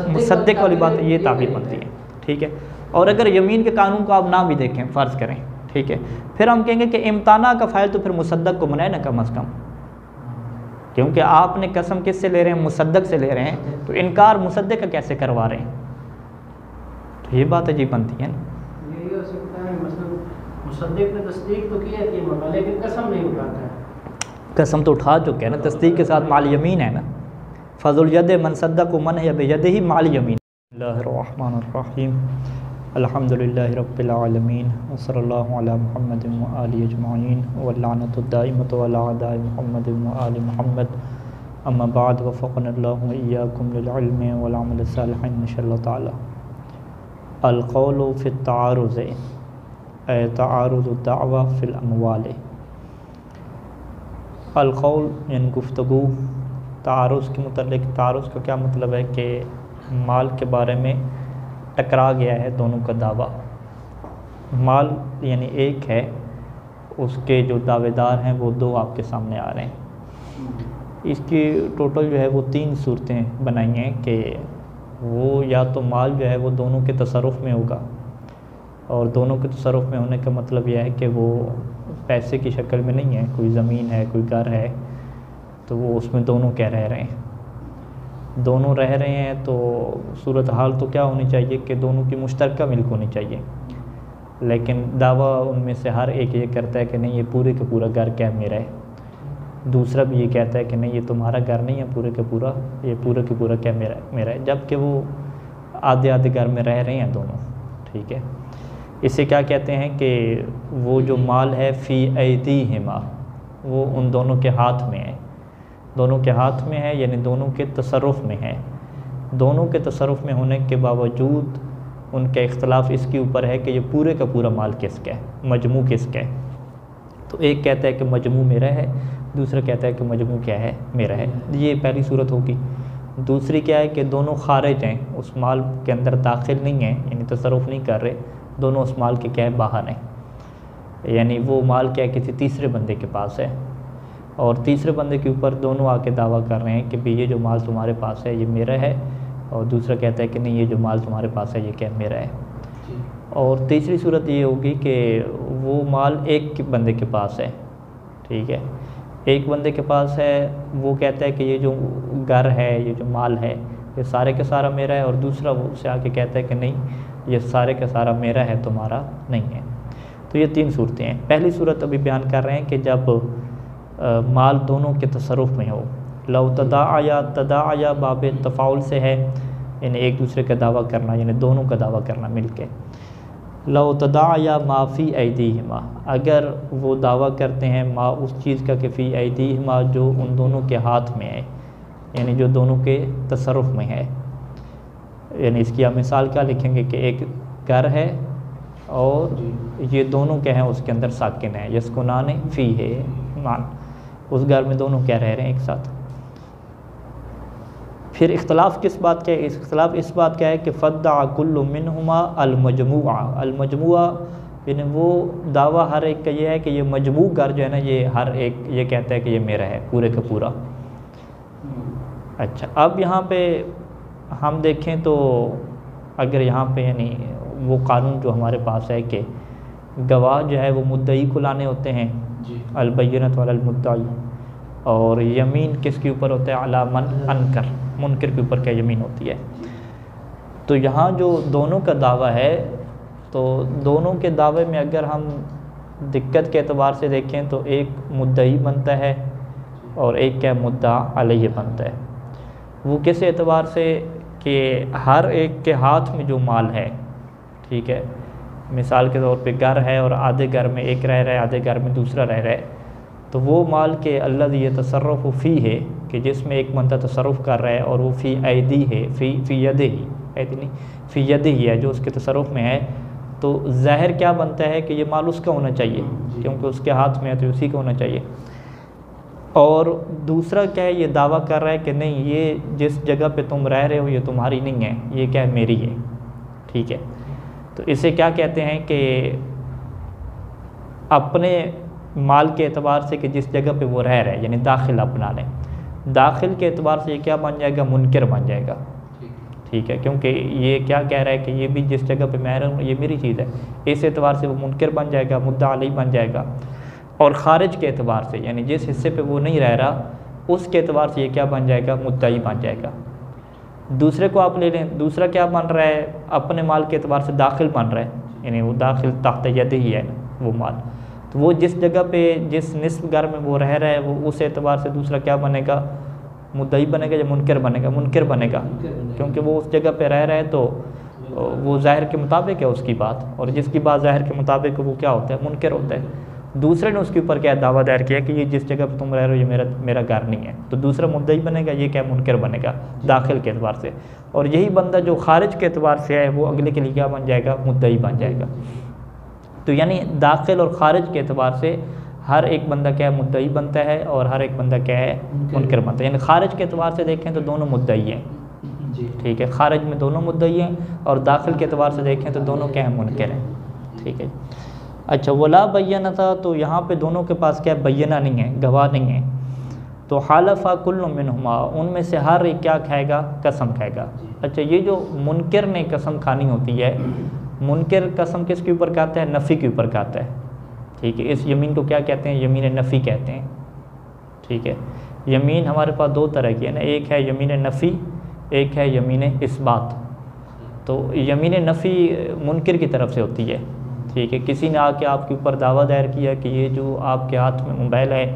मुसद्दिक वाली बात ये ताबीर बनती है, ठीक है। और अगर यमीन के कानून को आप ना भी देखें, फ़र्ज़ करें, ठीक है, फिर हम कहेंगे कि इम्ताना का फ़ाइल तो फिर मुसद्दक को बनाए ना कम अज़ कम, क्योंकि आपने कसम किससे ले रहे हैं, मुसद्दक से ले रहे हैं, तो इनकार मुसद्दक का कैसे करवा रहे हैं, तो ये बात अजीब बनती है ना। यही हो सकता है मतलब मुसद्दिक ने तस्दीक तो किया कि मगर लेकिन कसम नहीं उठाता है, कसम तो उठा चुके हैं ना, तस्दीक के साथ माल यमीन है ना, फ़ज़ुल यद मन सद्दक़ मन है बियदिही माल यमीन। बिस्मिल्लाहिर्रहमानिर्रहीम, अल्हम्दुलिल्लाहि रब्बिल आलमीन, वसल्लल्लाहु अला मुहम्मदिन व आलिहि अजमाइन, वल्लानतु दाइमतु अला अदाइ मुहम्मदिन व आलि मुहम्मद, अम्मा बाद, वफ़क़नल्लाहु व इय्याकुम लिल इल्मि वल अमलि सालिह इंशाअल्लाह ताला। अल क़ौलु फ़ी तारुज़ तारुज़ु दावा फ़िल अमवाल। अल क़ौल यानी गुफ्तगू, तारुज़ के मुतल्लिक़, तारुज़ का क्या मतलब है कि माल के बारे में टकरा गया है दोनों का दावा। माल यानी एक है, उसके जो दावेदार हैं वो दो आपके सामने आ रहे हैं। इसकी टोटल जो है वो 3 सूरतें बनाई हैं कि वो या तो माल जो है वो दोनों के तसर्रुफ़ में होगा, और दोनों के तसर्रुफ़ में होने का मतलब यह है कि वो पैसे की शक्ल में नहीं है, कोई ज़मीन है, कोई घर है, तो वो उसमें दोनों क्या रह रहे हैं, दोनों रह रहे हैं। तो सूरत हाल तो क्या होनी चाहिए कि दोनों की मुश्तरका मिल्क होनी चाहिए, लेकिन दावा उनमें से हर एक ये करता है कि नहीं ये पूरे का पूरा घर क्या मेरा है, दूसरा भी ये कहता है कि नहीं ये तुम्हारा घर नहीं है पूरे का पूरा, ये पूरा का पूरा क्या मेरा है, जबकि वो आधे आधे घर में रह रहे हैं दोनों, ठीक है। इसे क्या कहते हैं कि वो जो माल है फ़ी ऐदीहिमा, वो उन दोनों के हाथ में है, दोनों के हाथ में है यानी दोनों के तसर्रुफ़ में है। दोनों के तसर्रुफ़ में होने के बावजूद उनका इख्तलाफ इसके ऊपर है कि ये पूरे का पूरा माल किसका है, मजमू किसका है। तो एक कहता है कि मजमू मेरा है, दूसरा कहता है कि मजमू क्या है, मेरा है। ये पहली सूरत होगी। दूसरी क्या है कि दोनों खारिज हैं, उस माल के अंदर दाखिल नहीं हैं, यानी तसर्रुफ़ नहीं कर रहे, दोनों उस माल के क्या है बाहर हैं, यानी वो माल क्या है किसी तीसरे बंदे के पास है, और तीसरे बंदे के ऊपर दोनों आके दावा कर रहे हैं कि भाई ये जो माल तुम्हारे पास है ये मेरा है, और दूसरा कहता है कि नहीं ये जो माल तुम्हारे पास है ये क्या मेरा है। और तीसरी सूरत ये होगी कि वो माल एक बंदे के पास है, ठीक है, एक बंदे के पास है, वो कहता है कि ये जो घर है, ये जो माल है ये सारे का सारा मेरा है, और दूसरा वो उससे आके कहता है कि नहीं ये सारे का सारा मेरा है, तुम्हारा नहीं है। तो ये 3 सूरतें हैं। पहली सूरत अभी बयान कर रहे हैं कि जब माल दोनों के तसर्रुफ़ में हो। लव तदाया बाब तफ़ाउल से है, यानी एक दूसरे का दावा करना, यानी दोनों का दावा करना मिल के। लव तदाया माफ़ी ऐदीहिमा, अगर वो दावा करते हैं मा उस चीज़ का कि फ़ी ऐदीहिमा जो उन दोनों के हाथ में है, यानी जो दोनों के तसर्रुफ में है। यानी इसकी आप मिसाल क्या लिखेंगे कि एक घर है और ये दोनों क्या हैं उसके अंदर साकिन है, यस्कुनान फ़ी है मान, उस घर में दोनों क्या रह रहे हैं एक साथ। फिर इख्तलाफ किस बात का है? इख्तलाफ इस बात का है कि फ़द्दा कुल्लु मिनहुमा अल-मजमुआ यानी वो दावा हर एक का ये है कि ये मजमू घर जो है ना, ये हर एक ये कहता है कि ये मेरा है पूरे का पूरा। अच्छा, अब यहाँ पे हम देखें तो अगर यहाँ पे यानी वो कानून जो हमारे पास है कि गवाह जो है वो मुद्दई को लाने होते हैं, अल-बय्यनतु अलल मुद्दई, और यमीन किसके ऊपर होता है? अला मन अनकर, मुनकर के ऊपर क्या यमीन होती है। तो यहाँ जो दोनों का दावा है, तो दोनों के दावे में अगर हम दिक्कत के एतबार से देखें तो एक मुद्दई बनता है और एक क्या मुद्दा अलैहि बनता है। वो किस एतबार से कि हर एक के हाथ में जो माल है, ठीक है, मिसाल के तौर पे घर है और आधे घर में एक रह रहा है, आधे घर में दूसरा रह रहा है, तो वो माल के अल्लज़ी यतसर्रफ़ु फ़ी है कि जिसमें एक बंदा तसर्रुफ़ कर रहा है और वो फ़ी ऐदी है, फ़ी यदिही, ऐदी नहीं, फ़ी यदिही है जो उसके तसर्रुफ़ में है, तो ज़ाहिर क्या बनता है कि ये माल उसका होना चाहिए क्योंकि उसके हाथ में है तो उसी का होना चाहिए। और दूसरा क्या है, ये दावा कर रहा है कि नहीं, ये जिस जगह पे तुम रह रहे हो ये तुम्हारी नहीं है, ये क्या है, मेरी है, ठीक है। तो इसे क्या कहते हैं कि अपने माल के एतबार से कि जिस जगह पे वो रह रहे हैं, यानी दाखिल अपना लें, दाखिल के एतबार से ये क्या बन जाएगा, मुनकर बन जाएगा, ठीक है, क्योंकि ये क्या कह रहा है कि ये भी जिस जगह पे मैं रहा हूँ ये मेरी चीज़ है, इस एतबार से वो मुनकर बन जाएगा, मुद्दा अलैहि बन जाएगा। और ख़ारिज के एतबार से यानी जिस हिस्से पे वो नहीं रह रहा उसके एतबार से ये क्या बन जाएगा, मुद्दाई बन जाएगा। दूसरे को आप ले लें, दूसरा क्या बन रहा है, अपने माल के एतबार से दाखिल बन रहा है, यानी वो दाखिल तहत यदिही है वो माल, तो वो जिस जगह पे जिस निस्ब घर में वो रह रहा है वो उस एतबार से दूसरा क्या बनेगा, मुद्दई बनेगा या मुनकर बनेगा, मुनकर बनेगा, क्योंकि वो उस जगह पे रह रहा है तो वो ज़ाहिर के मुताबिक है उसकी बात, और जिसकी बात ज़ाहिर के मुताबिक वो क्या होता है, मुनकर होता है। दूसरे ने उसके ऊपर क्या दावा दायर किया कि ये जिस जगह पे तुम रह रहे हो ये मेरा घर नहीं है, तो दूसरा मुद्दई बनेगा, ये क्या मुनकर बनेगा दाखिल के एतबार से। और यही बंदा जो खारिज के एतबार से है वो अगले के लिए क्या बन जाएगा, मुद्दई बन जाएगा। तो यानी दाखिल और खारिज के एतबार से हर एक बंदा क्या है, मुद्दई बनता है, और हर एक बंदा क्या है, मुनकर बनता है। यानी खारिज के एतबार से देखें तो दोनों मुद्दई हैं, ठीक है, खारिज में दोनों मुद्दई हैं, और दाखिल के एतबार से देखें तो दोनों क्या है, मुनकर हैं, ठीक है। अच्छा, वला बय्यना था, तो यहाँ पे दोनों के पास क्या बय्यना नहीं है, गवाह नहीं है, तो हालफ़ा कुल्लु मिनहुमा, उनमें से हर एक क्या खाएगा, कसम खाएगा। अच्छा, ये जो मुनकर ने कसम खानी होती है, मुनकर कसम किसके ऊपर खाता है, नफ़ी के ऊपर खाता है, ठीक है। इस यमीन को क्या कहते हैं, यमीन नफ़ी कहते हैं, ठीक है। यमीन हमारे पास दो तरह की है ना, एक है यमीन नफ़ी, एक है यमीन इस्बात। तो यमीन नफ़ी मुनकर की तरफ से होती है, ठीक है। किसी ने आके आपके ऊपर दावा दायर किया कि ये जो आपके हाथ में मोबाइल है,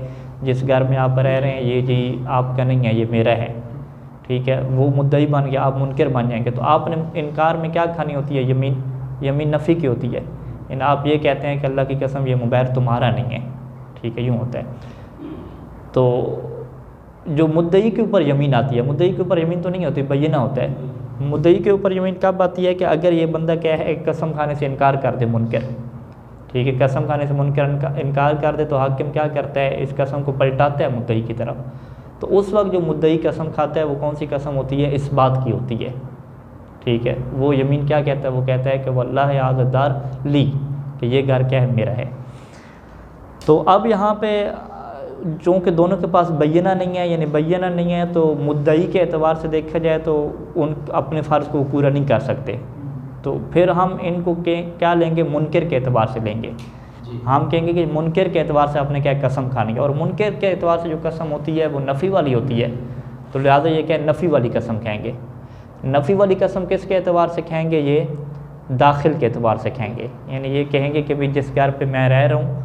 जिस घर में आप रह रहे हैं, ये जी आपका नहीं है, ये मेरा है, ठीक है, वो मुद्दई बन गया, आप मुनकर बन जाएंगे। तो आपने इनकार में क्या खानी होती है, यमीन नफ़ी की होती है, इन आप ये कहते हैं कि अल्लाह की कसम ये मोबाइल तुम्हारा नहीं है, ठीक है, यूँ होता है। तो जो मुद्दई के ऊपर यमीन आती है, मुद्दई के ऊपर यमीन तो नहीं होती, बय्यना होता है। मुद्दई के ऊपर यमीन कब आती है कि अगर ये बंदा क्या है, कसम खाने से इनकार कर दे, मुनकर, ठीक है, कसम खाने से मुनकर इनकार कर दे, तो हाकिम क्या करता है, इस कसम को पलटाता है मुद्दई की तरफ। तो उस वक्त जो मुद्दई कसम खाता है वो कौन सी कसम होती है, इस बात की होती है, ठीक है। वो यमीन क्या कहता है, वो कहता है कि वल्लाह आज़दार ली, कि ये घर क्या है, मेरा है। तो अब यहाँ पे चूँकि दोनों के पास बय्यना नहीं है, यानी बय्यना नहीं है, तो मुद्दई के एतबार से देखा जाए तो उन अपने फ़र्ज़ को पूरा नहीं कर सकते, तो फिर हम इनको क्या लेंगे, मुनकर के एतबार से लेंगे। हम कहेंगे कि मुनकर के एतबार से आपने क्या कसम खानी है, और मुनकर के एतबार से जो कसम होती है वो नफ़ी वाली होती है, तो लिहाजा ये क्या नफ़ी वाली कसम खाएँगे। नफ़ी वाली कसम किसके एतबार से खाएँगे, ये दाखिल के एतबार से खाएँगे, यानी ये कहेंगे कि भाई जिस घर पर मैं रह रहा हूँ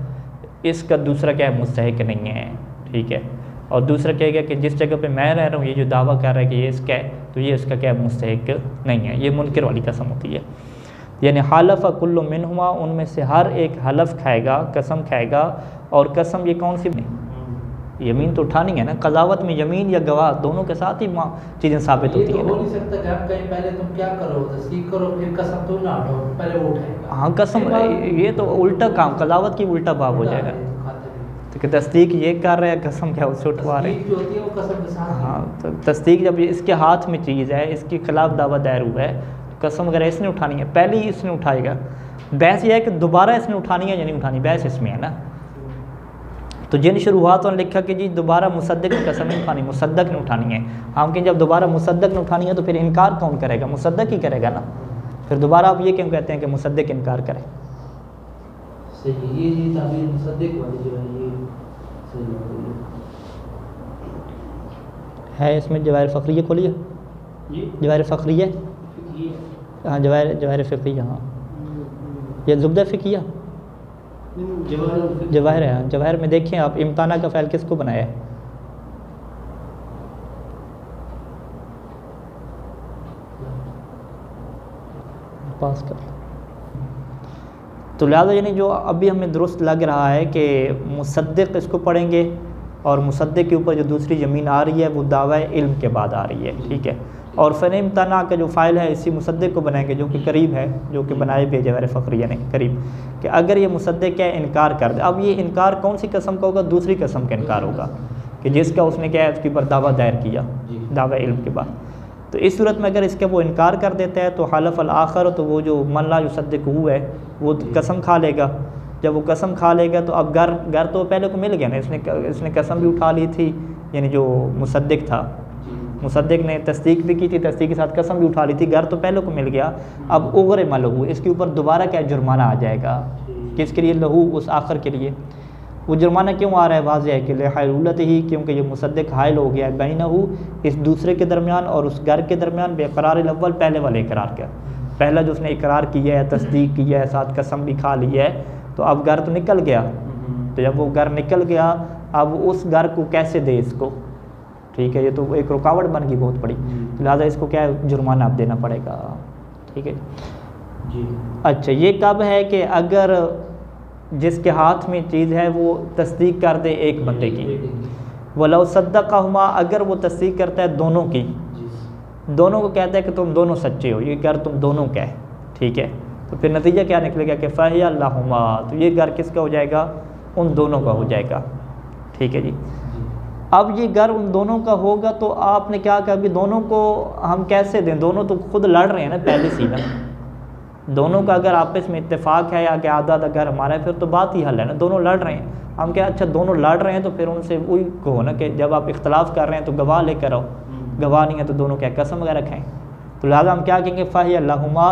इसका दूसरा क्या है, मुस्तहिक नहीं है, ठीक है। और दूसरा कहेगा कि जिस जगह पे मैं रह रहा हूँ ये जो दावा कर रहा है कि ये इसका है, तो ये इसका क्या है, मुस्तहिक नहीं है, ये मुनकर वाली कसम होती है। यानी हालफ़ा कुल्लु मिनहुमा, उनमें से हर एक हलफ खाएगा, कसम खाएगा, और कसम ये कौन सी, यमीन तो उठानी है ना, कज़ावत में यमीन या गवाह दोनों के साथ ही चीज़ें साबित ये होती तो हैं हो ना। नहीं सकता कि हम कहीं पहले तुम क्या करो, तस्दीक करो, फिर कसम तुम ना उठाओ, पहले वो उठाएगा। हाँ कसम, ये तो उल्टा काम, कज़ावत की उल्टा बाब हो जाएगा। तो कि तस्दीक ये कर रहे हैं, कसम क्या उससे उठवा रहे हैं। तस्दीक जो होती है वो कसम के साथ। हाँ, तो तस्दीक जब इसके हाथ में चीज़ है, इसके खिलाफ दावा दायर हुआ है, तो कसम वगैरह इसने उठानी है, पहले ही इसने उठाएगा। बहस ये है कि दोबारा इसने उठानी है या नहीं उठानी, बहस इसमें है ना। तो जिन शुरुआत में लिखा कि जी दोबारा मुसद्दक ने कसम नहीं उठानी, मुसद्दक ने उठानी है। हम कहें जब दोबारा मुसद्दक ने उठानी है तो फिर इनकार कौन करेगा, मुसद्दक ही करेगा ना। फिर दोबारा आप ये क्यों कहते हैं कि मुसद्दक इनकार करे। सही, ये ताबीर मुसद्दक वाली जो है ये सही है। इसमें जवाहिर फ़खरिया खोलिए, जवाहिर फ़खरिया, हाँ जवाहिर फ़िक़िया, हाँ ये ज़ुब्दा फ़िक़िया जवाहिर है। हाँ जवाहिर में देखिए आप, इम्ताना का फ़ाइल किसको बनाया है, पास कर। तो लिहाजा यानी जो अभी हमें दुरुस्त लग रहा है कि मुसद्दिक इसको पढ़ेंगे और मुसद्दिक के ऊपर जो दूसरी ज़मीन आ रही है वो दावा इल्म के बाद आ रही है, ठीक है। और फ़न इम्ताना का जो फ़ाइल है इसी मुसद्दिक को बनाएंगे जो कि करीब है, जो कि बनाए भी जवाहिर फ़खरिया ने करीब, कि अगर ये मुसद्दिक क्या इनकार कर दे। अब ये इनकार कौन सी कसम का होगा, दूसरी कसम का इनकार होगा कि जिसका उसने क्या है उसके ऊपर दावा दायर किया, दावा इल्म के बाद। तो इस सूरत में अगर इसका वो इनकार कर देता है तो हलफ अल आखर, तो वो जो मन ला युसद्दिक हुआ है वो कसम खा लेगा। जब वो कसम खा लेगा तो अब घर तो पहले को मिल गया ना, इसने कसम भी उठा ली थी, यानी जो मुसद्दिक था, मुसद्दिक ने तस्दीक भी की थी, तस्दीक के साथ कसम भी उठा ली थी, घर तो पहले को मिल गया। अब उग्र मलहू, इसके ऊपर दोबारा क्या जुर्माना आ जाएगा, किसके लिए, लहू उस आखिर के लिए। वो जुर्माना क्यों आ रहा है, वाज़ेह है कि लेहलत ही, क्योंकि ये मुसद्दिक हायल हो गया है बैनहू, इस दूसरे के दरमियान और उस घर के दरमियान, बेक़रार अव्वल, पहले वाले इकरार का, पहला जो उसने इकरार किया है, तस्दीक किया है, साथ कसम भी खा ली है, तो अब घर तो निकल गया। तो जब वो घर निकल गया, अब उस घर को कैसे दे इसको, ठीक है, ये तो एक रुकावट बन गई बहुत बड़ी। तो लिहाजा इसको क्या है, जुर्माना अब देना पड़ेगा, ठीक है जी। अच्छा, ये कब है कि अगर जिसके हाथ में चीज़ है वो तस्दीक कर दे एक बंदे की, वलौ सद्दक़हुमा, अगर वो तस्दीक करता है दोनों की, दोनों को कहता है कि तुम दोनों सच्चे हो, ये घर तुम दोनों का है, ठीक है। तो फिर नतीजा क्या निकलेगा कि फ़हिया लहुमा, तो ये घर किसका हो जाएगा, उन दोनों का हो जाएगा, ठीक है जी। अब ये घर उन दोनों का होगा तो आपने क्या कहा, अभी दोनों को हम कैसे दें, दोनों तो खुद लड़ रहे हैं ना पहले से ना, दोनों का अगर आपस में इत्तेफाक है या कि आधा आधा घर हमारा है, फिर तो बात ही हल है ना, दोनों लड़ रहे हैं। हम क्या, अच्छा दोनों लड़ रहे हैं तो फिर उनसे वही कहो ना कि जब आप इख्तलाफ कर रहे हैं तो गवाह लेकर आओ, गवाह नहीं है तो दोनों क्या कसम वगैरह खाएँ। तो लिहाजा हम क्या कहेंगे, फ़हिया लहुमा,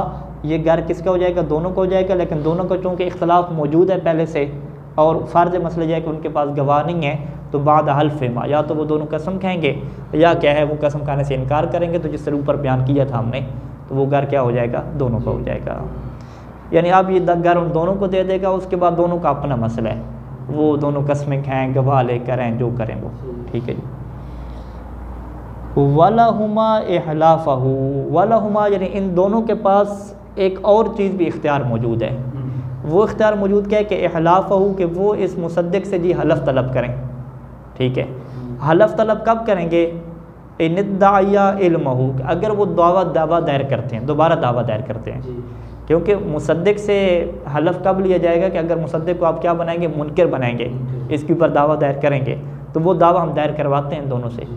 ये घर किसका हो जाएगा, दोनों को हो जाएगा। लेकिन दोनों का चूँकि इख्तलाफ मौजूद है पहले से और फ़र्ज़ मसला यह है कि उनके पास गवाह नहीं है, तो बाद हल्फ़िमा, या तो वो दोनों कसम खाएंगे या क्या है वो कसम खाने से इनकार करेंगे। तो जिस तरह ऊपर बयान किया था हमने, तो वो घर क्या हो जाएगा, दोनों का हो जाएगा। यानी अब ये घर उन दोनों को दे देगा, उसके बाद दोनों का अपना मसला है, वो दोनों कस्में खाएँ, गवाह ले करें, जो करें वो, ठीक है जी। वलहुमा इहलाफ़हु, वलहुमा यानी इन दोनों के पास एक और चीज़ भी इख्तियार मौजूद है। वो इख्तियार मौजूद क्या है कि इहलाफ़हु, कि वो इस मुसद्दिक से जी हलफ तलब करें, ठीक है। हलफ तलब कब करेंगे, इनिद्दाया इल्महु, अगर वो दावा दायर करते हैं, दोबारा दावा दायर करते हैं, क्योंकि मुसद्दिक से हलफ कब लिया जाएगा कि अगर मुसद्दिक को आप क्या बनाएंगे, मुनकर बनाएंगे, इसके ऊपर दावा दायर करेंगे, तो वो दावा हम दायर करवाते हैं दोनों से।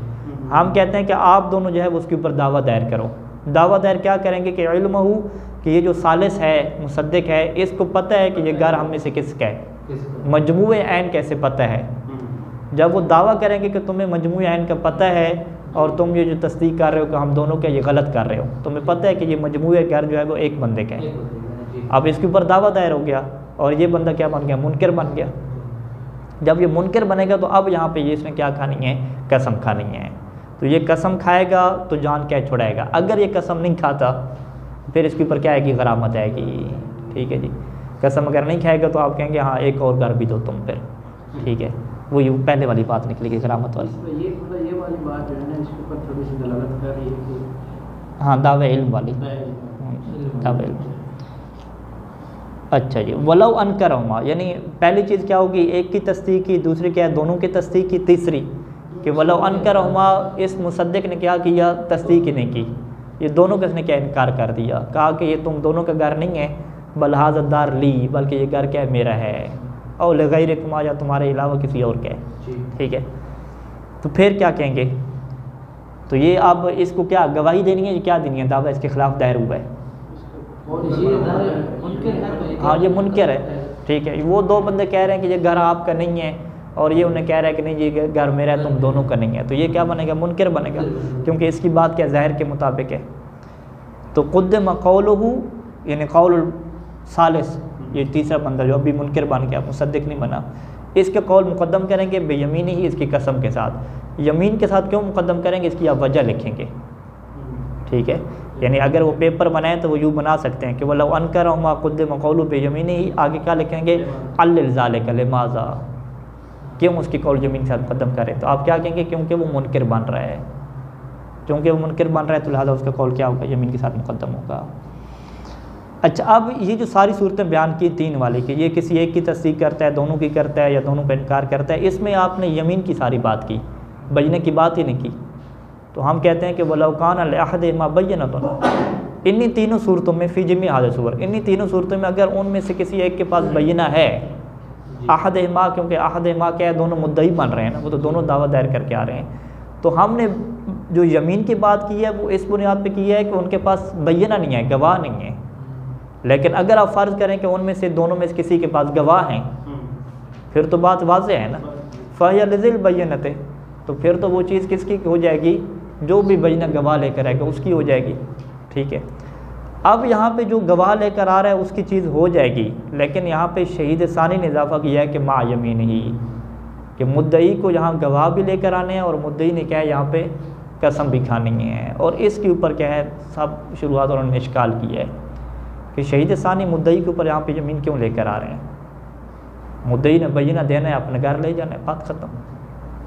हम कहते हैं कि आप दोनों जो है उसके ऊपर दावा दायर करो। दावा दायर क्या करेंगे कि इल्महु, कि ये जो सालिस है, मुसद्दिक है, इसको पता है कि ये घर हम में से किसका है, मजमूए ऐन कैसे पता है। जब वो दावा करेंगे कि तुम्हें मजमूए ऐन का पता है और तुम ये जो तस्दीक कर रहे हो कि हम दोनों क्या ये गलत कर रहे हो, तुम्हें पता है कि ये मजमूए घर जो है वो एक बंदे का है, अब इसके ऊपर दावा दायर हो गया और ये बंदा क्या बन गया, मुनकर बन गया। जब ये मुनकर बनेगा तो अब यहाँ पे ये इसने क्या खानी है, कसम खानी है। तो ये कसम खाएगा तो जान क्या छुड़ाएगा। अगर ये कसम नहीं खाता फिर इसके ऊपर क्या आएगी, गरामत आएगी, ठीक है जी। कसम अगर नहीं खाएगा तो आप कहेंगे हाँ एक और घर भी दो तुम फिर, ठीक है। वो ये पहले वाली बात निकलेगी, गरामत वाली। ये वाली बात जो है ना, इसके ऊपर थोड़ी सी दलालत कर रही है कि हाँ, दावे इल्म वाली, दावे इल्म। अच्छा जी, वलव अनकरहुमा, यानी पहली चीज़ क्या होगी, एक की तस्दीक की, दूसरी क्या है, दोनों की तस्दीक की, तीसरी कि वलव अनकरहुमा, इस मुसद्दिक ने क्या किया, तस्दीक ही नहीं की, ये दोनों का इसने क्या इनकार कर दिया, कहा कि ये तुम दोनों का घर नहीं है, बल हाज़दार ली, बल्कि ये घर क्या है, मेरा है, और लगैरिकुमा, या तुम्हारे अलावा किसी और का है। ठीक है, तो फिर क्या कहेंगे, तो ये अब इसको क्या गवाही देनी है, क्या देनी है, दावा इसके खिलाफ दायर हुआ है। हाँ, ये मुनकर है। ठीक है, वो दो बंदे कह रहे हैं कि ये घर आपका नहीं है, और ये उन्हें कह रहा है कि नहीं ये घर मेरा है, तुम दोनों का नहीं है, तो ये क्या बनेगा, मुनकर बनेगा, क्योंकि इसकी बात क्या ज़ाहिर के मुताबिक है। तो क़ुद्दिम क़ौलुहु, यानी क़ौल सालिस, ये तीसरा बंदा जो अभी मुनकर बन गया, मुसद्दिक नहीं बना, इसके कौल मुक़द्दम करेंगे बेयमीनी ही, इसकी कसम के साथ। यमीन के साथ क्यों मुक़द्दम करेंगे, इसकी आप वजह लिखेंगे। ठीक है, यानी अगर वो पेपर बनाए तो वो यूँ बना सकते हैं कि वह लव अनकरहुमा क़ुद्दिम क़ौलुहु बेयमीनी ही, आगे क्या लिखेंगे, अल्लिल ज़ालिका लिमाज़ा, क्यों उसकी कौल ज़मीन के साथ मुक़द्दम करें, तो आप क्या कहेंगे, क्योंकि वो मुनकर बन रहा है, क्योंकि वो मुनकर बन रहा है तो लिहाजा उसका कौल क्या होगा, ज़मीन के साथ मुक़द्दम होगा। अच्छा, अब ये जो सारी सूरतें बयान की तीन वाली कि ये किसी एक की तस्दीक करता है, दोनों की करता है, या दोनों का इनकार करता है, इसमें आपने यमीन की सारी बात की, बयने की बात ही नहीं की। तो हम कहते हैं कि वलौ कान लिअहदिहिमा बय्यनतुन, इन्हीं तीनों सूरतों में फ़ी जमी हाज़िहि सूवर, इन्हीं तीनों सूरतों में अगर उनमें से किसी एक के पास बय्यना है, अहदिहिमा, क्योंकि अहदिहिमा क्या है, दोनों मुद्दई बन रहे हैं ना, वो तो दोनों दावा दायर करके आ रहे हैं, तो हमने जो यमीन की बात की है वो इस बुनियाद पर की है कि उनके पास बय्यना नहीं है, गवाह नहीं है। लेकिन अगर आप फ़र्ज़ करें कि उनमें से दोनों में से किसी के पास गवाह हैं, फिर तो बात वाज़ेह है ना, फ़हिय लिज़िल बय्यनते, तो फिर तो वो चीज़ किसकी हो जाएगी, जो भी बय्यना गवाह लेकर आएगा उसकी हो जाएगी। ठीक है, अब यहाँ पे जो गवाह लेकर आ रहा है उसकी चीज़ हो जाएगी, लेकिन यहाँ पे शहीद सानी ने इजाफ़ा किया है कि मा यमीन ही, कि मुद्दई को यहाँ गवाह भी लेकर आने हैं, और मुद्दई ने क्या है यहाँ पे कसम भी खानी है, और इसके ऊपर क्या है सब शुरुआत उन्होंने इश्काल किया है कि शहीद सानी मुद्दई के ऊपर यहाँ पे ज़मीन क्यों लेकर आ रहे हैं, मुद्दई ने बय्यना देना है, अपने घर ले जाना है, बात ख़त्म।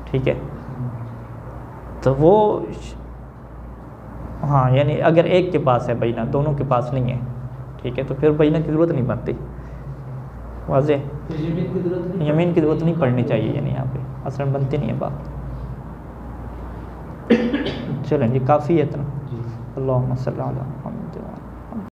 ठीक है, तो वो हाँ, यानी अगर एक के पास है बय्यना, दोनों के पास नहीं है, ठीक है, तो फिर बय्यना की ज़रूरत नहीं बनती, वाज़ेह, यमीन की ज़रूरत नहीं पड़नी चाहिए, यानी यहाँ पे असल में बनती नहीं है बात। चलें जी, काफ़ी है इतना। अल्लाहुम्मा सल्ली अला